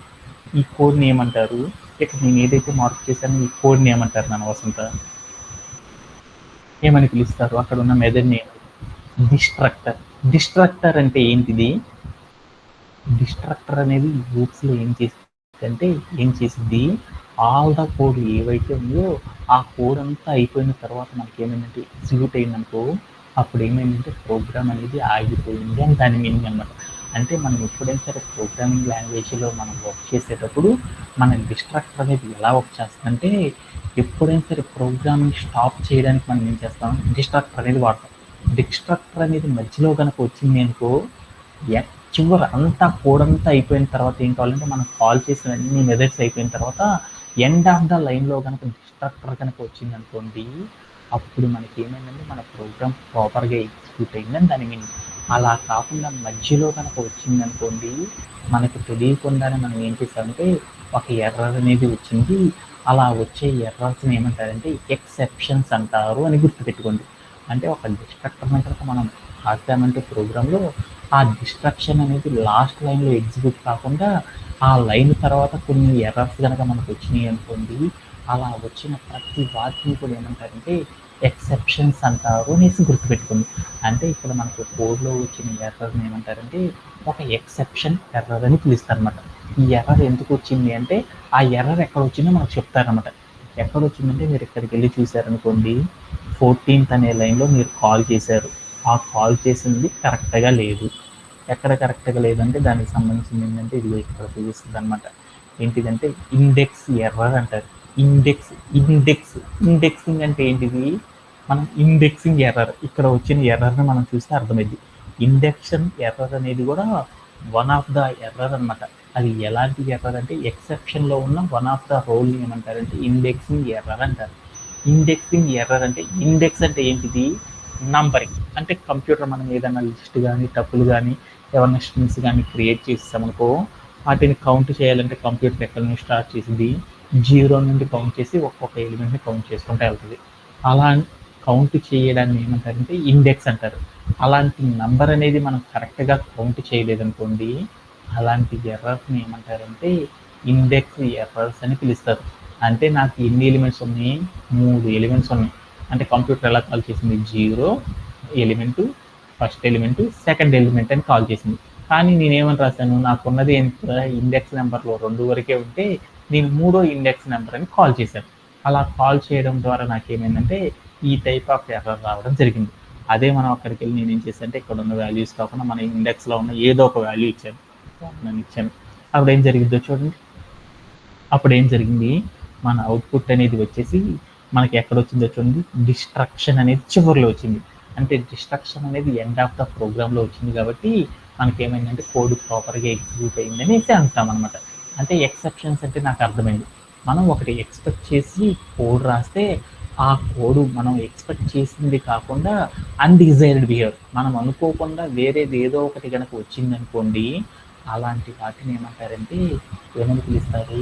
ఈ కోడ్ని ఏమంటారు ఇక్కడ నేను ఏదైతే మార్క్ చేశానో ఈ కోడ్ని ఏమంటారు నాన్న వసంత? ఏమని పిలుస్తారు? అక్కడ ఉన్న మెథడ్ నేమ్ డిస్ట్రక్టర్. డిస్ట్రక్టర్ అంటే ఏంటిది? డిస్ట్రక్టర్ అనేది లూప్స్లో ఏం చేసిద్ది, ఆల్ ద కోడ్ ఏవైతే ఉందో ఆ కోడ్ అంతా అయిపోయిన తర్వాత మనకి ఏమైందంటే ఎగ్జిక్యూట్ అయిందనుకో, అప్పుడు ఏమైందంటే ప్రోగ్రామ్ అనేది ఆగిపోయింది అని దాని మీనింగ్ అనమాట. అంటే మనం ఎప్పుడైనా సరే ప్రోగ్రామింగ్ లాంగ్వేజ్లో మనం వర్క్ చేసేటప్పుడు మన డిస్ట్రక్టర్ అనేది ఎలా వర్క్ చేస్తుందంటే, ఎప్పుడైనా సరే ప్రోగ్రామింగ్ స్టాప్ చేయడానికి మనం ఏం చేస్తాం, డిస్ట్రక్టర్ అనేది వాడతాం. డిస్ట్రక్టర్ అనేది మధ్యలో కనుక వచ్చింది అనుకో, చివరి అంతా కోడ్ అంతా అయిపోయిన తర్వాత ఏం కావాలంటే మనం కాల్ చేసిన అన్ని మెథడ్స్ అయిపోయిన తర్వాత ఎండ్ ఆఫ్ ద లైన్లో కనుక డిస్ట్రక్టర్ కనుక వచ్చింది అనుకోండి, అప్పుడు మనకి ఏమైందంటే మన ప్రోగ్రామ్ ప్రాపర్గా ఎగ్జిక్యూట్ అయిందని దాని మీనింగ్. అలా కాకుండా మధ్యలో కనుక వచ్చింది అనుకోండి, మనకు తెలియకుండానే మనం ఏం చేసామంటే ఒక ఎర్రర్ అనేది వచ్చింది. అలా వచ్చే ఎర్రర్స్ని ఏమంటారంటే ఎక్సెప్షన్స్ అంటారు అని గుర్తుపెట్టుకోండి. అంటే ఒక డిస్ట్రక్టర్ కనుక మనం రాసామంటే ప్రోగ్రాంలో ఆ డిస్ట్రక్షన్ అనేది లాస్ట్ లైన్లో ఎగ్జిక్యూట్ కాకుండా ఆ లైన్ తర్వాత కొన్ని ఎర్రర్స్ కనుక మనకు వచ్చినాయి అనుకోండి, అలా వచ్చిన ప్రతి వాటిని కూడా ఏమంటారంటే ఎక్సెప్షన్స్ అంటారు అనేసి గుర్తుపెట్టుకుంది. అంటే ఇక్కడ మనకు కోడ్లో వచ్చిన ఎర్రర్ని ఏమంటారంటే ఒక ఎక్సెప్షన్ ఎర్రర్ అని పిలుస్తారు అనమాట. ఈ ఎర్రర్ ఎందుకు వచ్చింది అంటే ఆ ఎర్రర్ ఎక్కడ వచ్చిందో మనకు చెప్తారనమాట. ఎక్కడ వచ్చిందంటే మీరు ఇక్కడికి వెళ్ళి చూసారనుకోండి, 14th అనే లైన్లో మీరు కాల్ చేశారు. ఆ కాల్ చేసింది కరెక్ట్గా లేదు. ఎక్కడ కరెక్ట్గా లేదంటే దానికి సంబంధించింది ఏంటంటే ఇది ఇక్కడ చూపిస్తుంది అనమాట. ఏంటిదంటే ఇండెక్స్ ఎర్రర్ అంటారు. ఇండెక్సింగ్ అంటే ఏంటిది? మనం ఇండెక్సింగ్ ఎర్రర్, ఇక్కడ వచ్చిన ఎర్రర్ని మనం చూస్తే అర్థమైంది. ఇండెక్షన్ ఎర్రర్ అనేది కూడా వన్ ఆఫ్ ద ఎర్రర్ అనమాట. అది ఎలాంటి ఎర్రర్ అంటే ఎక్సెప్షన్లో ఉన్న వన్ ఆఫ్ ద రోల్ని ఏమంటారంటే ఇండెక్సింగ్ ఎర్రర్ అంటారు. ఇండెక్సింగ్ ఎర్రర్ అంటే ఇండెక్స్ అంటే ఏంటిది? నంబరింగ్. అంటే కంప్యూటర్ మనం ఏదైనా లిస్ట్ కానీ టపులు కానీ ఏమన్నా స్ట్రింగ్స్ కానీ క్రియేట్ చేసామనుకో, వాటిని కౌంట్ చేయాలంటే కంప్యూటర్ ఎక్కడి నుంచి స్టార్ట్ చేసింది, 0 నుండి కౌంట్ చేసి ఒక్కొక్క ఎలిమెంట్ని కౌంట్ చేసుకుంటూ వెళ్తుంది. అలా కౌంట్ చేయడాన్ని ఏమంటారంటే ఇండెక్స్ అంటారు. అలాంటి నంబర్ అనేది మనం కరెక్ట్గా కౌంట్ చేయలేదనుకోండి, అలాంటి ఎర్రర్స్ని ఏమంటారంటే ఇండెక్స్ ఎర్రర్స్ అని పిలుస్తారు. అంటే నాకు ఎన్ని ఎలిమెంట్స్ ఉన్నాయి? 3 ఎలిమెంట్స్ ఉన్నాయి. అంటే కంప్యూటర్ ఎలా కాల్ చేసింది? 0 element, first element, second element అని కాల్ చేసింది. కానీ నేనేమని రాశాను? నాకున్నది ఇండెక్స్ నెంబర్లో 2 వరకే ఉంటే నేను 3వ ఇండెక్స్ నెంబర్ అని కాల్ చేశాను. అలా కాల్ చేయడం ద్వారా నాకేమైందంటే ఈ టైప్ ఆఫ్ ఎర్రర్ రావడం జరిగింది. అదే మనం అక్కడికి వెళ్ళి నేనేం చేశాను అంటే ఇక్కడ ఉన్న వాల్యూస్ కాకుండా మన ఇండెక్స్లో ఉన్న ఏదో ఒక వాల్యూ ఇచ్చాను. అప్పుడు ఏం జరిగిందో చూడండి. అప్పుడు ఏం జరిగింది? మన అవుట్పుట్ అనేది వచ్చేసి మనకి ఎక్కడ వచ్చిందో చూడండి, డిస్ట్రక్షన్ అనేది చివరిలో వచ్చింది. అంటే డిస్ట్రక్షన్ అనేది ఎండ్ ఆఫ్ ద ప్రోగ్రామ్లో వచ్చింది కాబట్టి మనకి ఏమైందంటే కోడ్ ప్రాపర్గా ఎగ్జిక్యూట్ అయిందని అంటాం అనమాట. అంటే ఎక్సెప్షన్స్ అంటే నాకు అర్థమైంది. మనం ఒకటి ఎక్స్పెక్ట్ చేసి కోడ్ రాస్తే ఆ కోడ్ మనం ఎక్స్పెక్ట్ చేసింది కాకుండా అన్డిజైర్డ్ బిహేవియర్, మనం అనుకోకుండా వేరేది ఏదో ఒకటి కనుక వచ్చిందనుకోండి, అలాంటి వాటిని ఏమంటారంటే ఏమని పిలుస్తారు?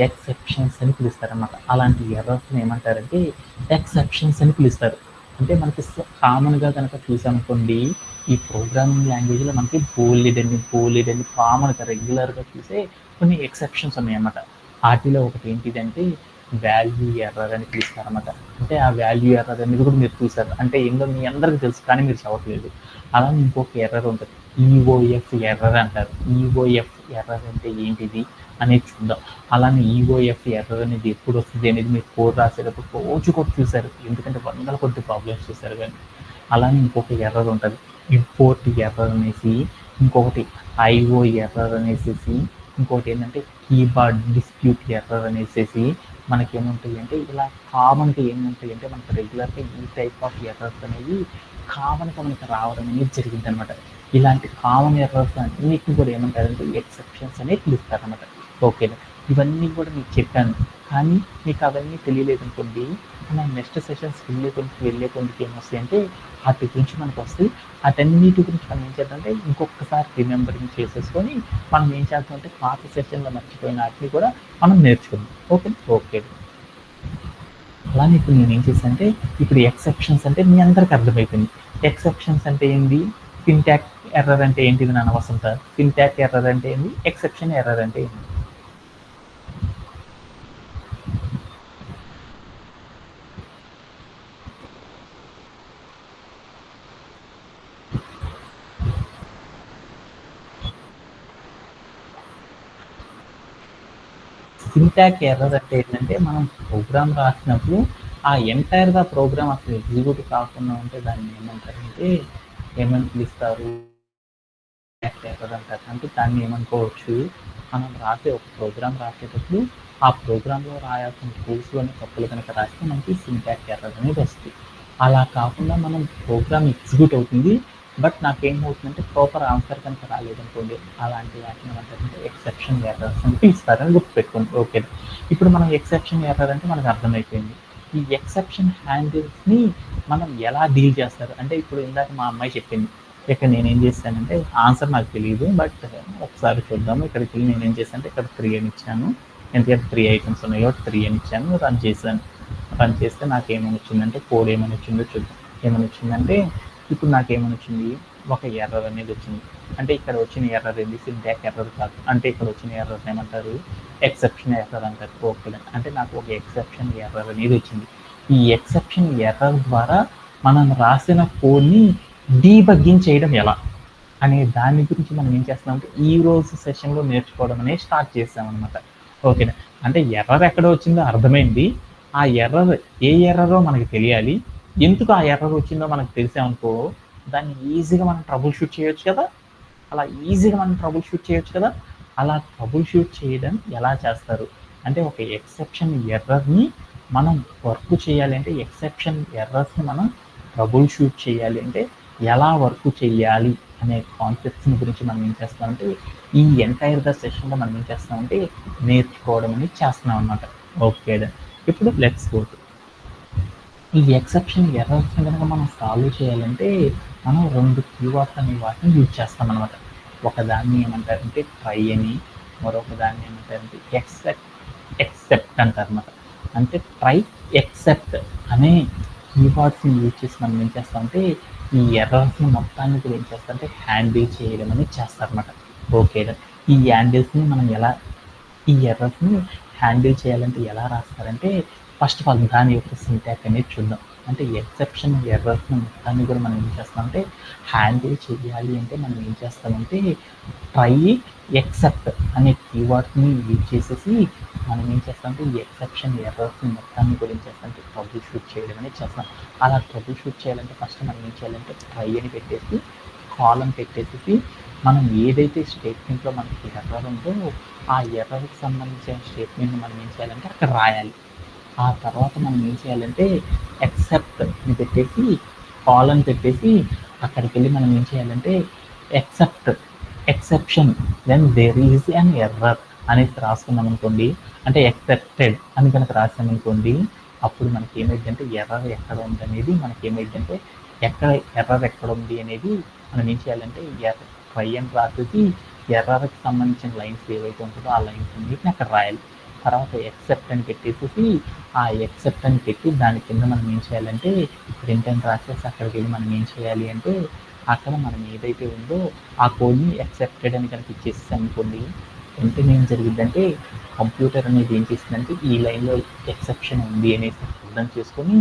ఎక్సెప్షన్స్ అని పిలుస్తారు అన్నమాట. అలాంటి ఎర్రర్స్ని ఏమంటారంటే ఎక్సెప్షన్స్ అని పిలుస్తారు. అంటే మనకి కామన్గా కనుక చూసామనుకోండి, ఈ ప్రోగ్రామింగ్ లాంగ్వేజ్లో మనకి బోలెడన్ని కామన్గా రెగ్యులర్గా చూసే కొన్ని ఎక్సెప్షన్స్ ఉన్నాయన్నమాట. వాటిలో ఒకటి ఏంటిదంటే వాల్యూ ఎర్రర్ అని పిలుస్తారన్నమాట. అంటే ఆ వాల్యూ ఎర్రర్ అనేది కూడా మీరు చూసారు. అంటే ఏందో మీ అందరికీ తెలుసు కానీ మీరు చదవట్లేదు. అలానే ఇంకొక ఎర్రర్ ఉంటుంది, ఈఓఎఫ్ ఎర్రర్ అంటారు. ఈఓఎఫ్ ఎర్రర్ అంటే ఏంటిది అనేది చూద్దాం. అలానే ఈఓఎఫ్ ఎర్రర్ అనేది ఎప్పుడు వస్తుంది అనేది మీరు కోడ్ రాసేటప్పుడు రోజు కూడా చూసారు, ఎందుకంటే 100 కొద్ది ప్రాబ్లమ్స్ చూసారు. కానీ అలానే ఇంకొక ఎర్రర్ ఉంటుంది, ఇంపోర్ట్ ఎర్రర్ అనేసి, ఇంకొకటి ఐఓ ఎర్రర్ అనేసి, ఇంకోటి ఏంటంటే కీబోర్డ్ డిస్ప్యూట్ ఎర్రర్ అనేసి మనకేముంటాయి అంటే ఇలా కామన్గా ఏముంటాయి అంటే మనకు రెగ్యులర్గా ఈ టైప్ ఆఫ్ ఎర్రర్స్ అనేవి కామన్గా మనకు రావడం అనేది జరిగింది అనమాట. ఇలాంటి కామన్ ఎర్రర్స్ అన్నిటిని కూడా ఏమంటారంటే ఎక్సెప్షన్స్ అనేది పిలుస్తారనమాట. ఓకేనా? ఇవన్నీ కూడా మీకు చెప్పాను, కానీ మీకు అవన్నీ తెలియలేదు అనుకోండి, మనం నెక్స్ట్ సెషన్స్ వెళ్ళే కొద్దికి ఏమొస్తాయంటే వాటి గురించి మనకు వస్తాయి. వాటన్నిటి గురించి మనం ఏం చేద్దామంటే ఇంకొకసారి రిమెంబరింగ్ చేసేసుకొని మనం ఏం చేద్దామంటే పాత సెషన్లో మర్చిపోయిన వాటిని కూడా మనం నేర్చుకుందాం. ఓకే. అలానే ఇప్పుడు నేను ఏం చేశాను అంటే ఇప్పుడు ఎక్సెప్షన్స్ అంటే మీ అందరికి అర్థమైపోయింది. ఎక్సెప్షన్స్ అంటే ఏంటి? సింటాక్స్ ఎర్రర్ అంటే ఏంటిది నాన్న వసంత? సింటాక్స్ ఎర్రర్ అంటే ఏంటి? ఎక్సెప్షన్ ఎర్రర్ అంటే ఏంటి? సింటాక్ ఎర్రర్ అంటే ఏంటంటే మనం ప్రోగ్రామ్ రాసినప్పుడు ఆ ఎంటైర్గా ప్రోగ్రామ్ అసలు ఎగ్జిక్యూట్ కాకుండా ఉంటే దాన్ని ఏమంటారంటే ఏమని పిలుస్తారు ఎర్రర్ అంటారు. అంటే దాన్ని ఏమనుకోవచ్చు, మనం రాసే ఒక ప్రోగ్రామ్ రాసేటప్పుడు ఆ ప్రోగ్రాంలో రాయాల్సిన టూల్స్లోని తప్పులు కనుక రాస్తే మనకి సింటాక్ ఎర్రర్ అనేది వస్తుంది. అలా కాకుండా మనం ప్రోగ్రామ్ ఎగ్జిక్యూట్ అవుతుంది, బట్ నాకేమవుతుందంటే ప్రాపర్ ఆన్సర్ కనుక రాలేదనుకోండి, అలాంటి వాటిని ఏమంటారంటే ఎక్సెప్షన్ ఎర్రర్స్ అని పిలుస్తారని గుర్తుపెట్టుకోండి. ఓకే, ఇప్పుడు మనం ఎక్సెప్షన్ ఎర్రర్ అంటే మనకు అర్థమైపోయింది. ఈ ఎక్సెప్షన్ హ్యాండిల్స్ని మనం ఎలా డీల్ చేస్తారు అంటే, ఇప్పుడు ఇందాక మా అమ్మాయి చెప్పింది, ఇక్కడ నేనేం చేశానంటే ఆన్సర్ నాకు తెలియదు, బట్ ఒకసారి చూద్దాము. ఇక్కడికి వెళ్ళి నేనేం చేశానంటే ఇక్కడ 3 అని ఇచ్చాను, ఎందుకంటే 3 ఐటమ్స్ ఉన్నాయి కాబట్టి 3 అని ఇచ్చాను, రన్ చేశాను. రన్ చేస్తే నాకు ఏమని వచ్చిందంటే కోడ్ ఏమని వచ్చిందో చూద్దాం. ఏమని వచ్చిందంటే ఇప్పుడు నాకు ఏమని వచ్చింది, ఒక ఎర్రర్ అనేది వచ్చింది. అంటే ఇక్కడ వచ్చిన ఎర్రర్ ఏంది, సింటాక్ ఎర్రర్ కాదు. అంటే ఇక్కడ వచ్చిన ఎర్రర్ ఏమంటారు, ఎక్సెప్షన్ ఎర్రర్ అంటారు. ఓకే, అంటే నాకు ఒక ఎక్సెప్షన్ ఎర్రర్ అనేది వచ్చింది. ఈ ఎక్సెప్షన్ ఎర్రర్ ద్వారా మనం రాసిన కోడ్ని డీబగ్గింగ్ చేయడం ఎలా అనే దాని గురించి మనం ఏం చేస్తామంటే ఈ రోజు సెషన్లో నేర్చుకోవడం అనేది స్టార్ట్ చేస్తామన్నమాట. ఓకేనా, అంటే ఎర్రర్ ఎక్కడ వచ్చిందో అర్థమైంది, ఆ ఎర్రర్ ఏ ఎర్రరో మనకి తెలియాలి, ఎందుకు ఆ ఎర్రర్ వచ్చిందో మనకు తెలిసామనుకో దాన్ని ఈజీగా మనం ట్రబుల్ షూట్ చేయొచ్చు కదా. అలా ఈజీగా మనం ట్రబుల్ షూట్ చేయొచ్చు కదా. అలా ట్రబుల్ షూట్ చేయడం ఎలా చేస్తారు అంటే, ఒక ఎక్సెప్షన్ ఎర్రర్ని మనం వర్క్ చేయాలి అంటే, ఎక్సెప్షన్ ఎర్రర్స్ని మనం ట్రబుల్ షూట్ చేయాలి అంటే ఎలా వర్క్ చేయాలి అనే కాన్సెప్ట్స్ని గురించి మనం ఏం చేస్తామంటే ఈ ఎంటైర్గా సెషన్లో మనం ఏం చేస్తామంటే నేర్చుకోవడం అనేది చేస్తున్నాం అన్నమాట. ఓకే, ఇప్పుడు లెట్స్ గో టు ఈ ఎక్సెప్షన్ ఎర్రర్స్ని కనుక మనం సాల్వ్ చేయాలంటే మనం 2 కీవర్డ్స్ అనే వాటిని యూజ్ చేస్తాం అనమాట. ఒకదాన్ని ఏమంటారంటే ట్రై అని, మరొక దాన్ని ఏమంటారంటే ఎక్సెప్ట్ అంటారు అనమాట. అంటే ట్రై ఎక్సెప్ట్ అనే కీవర్డ్స్ని యూజ్ చేసి మనం ఏం చేస్తామంటే ఈ ఎర్రర్స్ని మొత్తాన్ని కూడా ఏం చేస్తారంటే హ్యాండిల్ చేయడం అనేది చేస్తారన్నమాట. ఓకే, ఈ హ్యాండిల్స్ని మనం ఎలా ఈ ఎర్రర్స్ని హ్యాండిల్ చేయాలంటే ఎలా రాస్తారంటే ఫస్ట్ ఆఫ్ ఆల్ దాని యొక్క సింటాక్ అనేది చూద్దాం. అంటే ఎక్సెప్షన్ ఎర్రర్స్ని మొత్తాన్ని కూడా మనం ఏం చేస్తామంటే హ్యాండిల్ చేయాలి అంటే మనం ఏం చేస్తామంటే ట్రై ఎక్సెప్ట్ అనే కీవర్డ్ని యూజ్ చేసేసి మనం ఏం చేస్తామంటే ఈ ఎక్సెప్షన్ ఎర్రర్స్ని మొత్తాన్ని కూడా ఏం చేస్తామంటే ట్రబుల్ షూట్ చేయడం అనేది చేస్తాం. అలా ట్రబుల్ షూట్ చేయాలంటే ఫస్ట్ మనం ఏం చేయాలంటే ట్రై అని పెట్టేసి కాలం పెట్టేసి మనం ఏదైతే స్టేట్మెంట్లో మనకి ఎర్రర్ ఉందో ఆ ఎర్రర్కి సంబంధించిన స్టేట్మెంట్ని మనం ఏం చేయాలంటే అక్కడ రాయాలి. ఆ తర్వాత మనం ఏం చేయాలంటే ఎక్సెప్ట్ని పెట్టేసి కాలం పెట్టేసి అక్కడికి వెళ్ళి మనం ఏం చేయాలంటే exception then there is an error అనేది రాసుకున్నాం అనుకోండి, అంటే ఎక్సెప్టెడ్ అని కనుక రాసామనుకోండి, అప్పుడు మనకి ఏమైందంటే ఎర్రర్ ఎక్కడ ఉంది అనేది మనకి ఏమైందంటే ఎర్రర్ ఎక్కడ ఉంది అనేది మనం ఏం చేయాలంటే ట్రై అని రాసేసి ఎర్రర్కి సంబంధించిన లైన్స్ ఏవైతే ఉంటుందో ఆ లైన్స్ అన్నిటిని అక్కడ రాయాలి. తర్వాత ఎక్సెప్ట్ అని పెట్టేసి ఆ ఎక్సెప్ట్ అని పెట్టి దాని కింద మనం ఏం చేయాలంటే ప్రింట్ అని రాసేసి అక్కడికి వెళ్ళి మనం ఏం చేయాలి అంటే అక్కడ మనం ఏదైతే ఉందో ఆ కోడ్ని ఎక్సెప్టెడ్ అని కనుక ఇచ్చేసి అనుకోండి, వెంటనే ఏం జరిగిందంటే కంప్యూటర్ అనేది ఏం చేసిందంటే ఈ లైన్లో ఎక్సెప్షన్ ఉంది అనేసి అర్థం చేసుకొని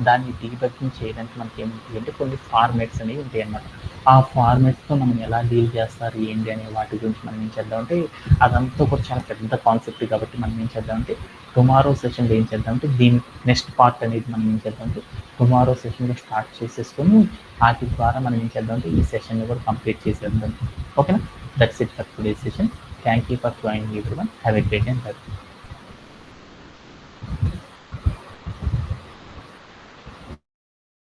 దాన్ని డీబగ్గింగ్ చేయడానికి మనకి ఏముంటుంది అంటే కొన్ని ఫార్మాట్స్ అనేవి ఉంటాయి అన్నమాట. ఆ ఫార్మాట్స్తో మనం ఎలా డీల్ చేస్తారు ఏంటి అనే వాటి గురించి మనం ఏం చేద్దామంటే అదంతా కూడా చాలా పెద్ద కాన్సెప్ట్ కాబట్టి మనం ఏం చేద్దామంటే టుమారో సెషన్లో ఏం చేద్దామంటే దీని నెక్స్ట్ పార్ట్ అనేది మనం ఏం చేద్దామంటే టుమారో సెషన్లో స్టార్ట్ చేసేసుకొని వాటి ద్వారా మనం ఏం చేద్దామంటే ఈ సెషన్ని కూడా కంప్లీట్ చేసేద్దాం. ఓకేనా, that's it for today session. Thank you for joining everyone. Have a great day.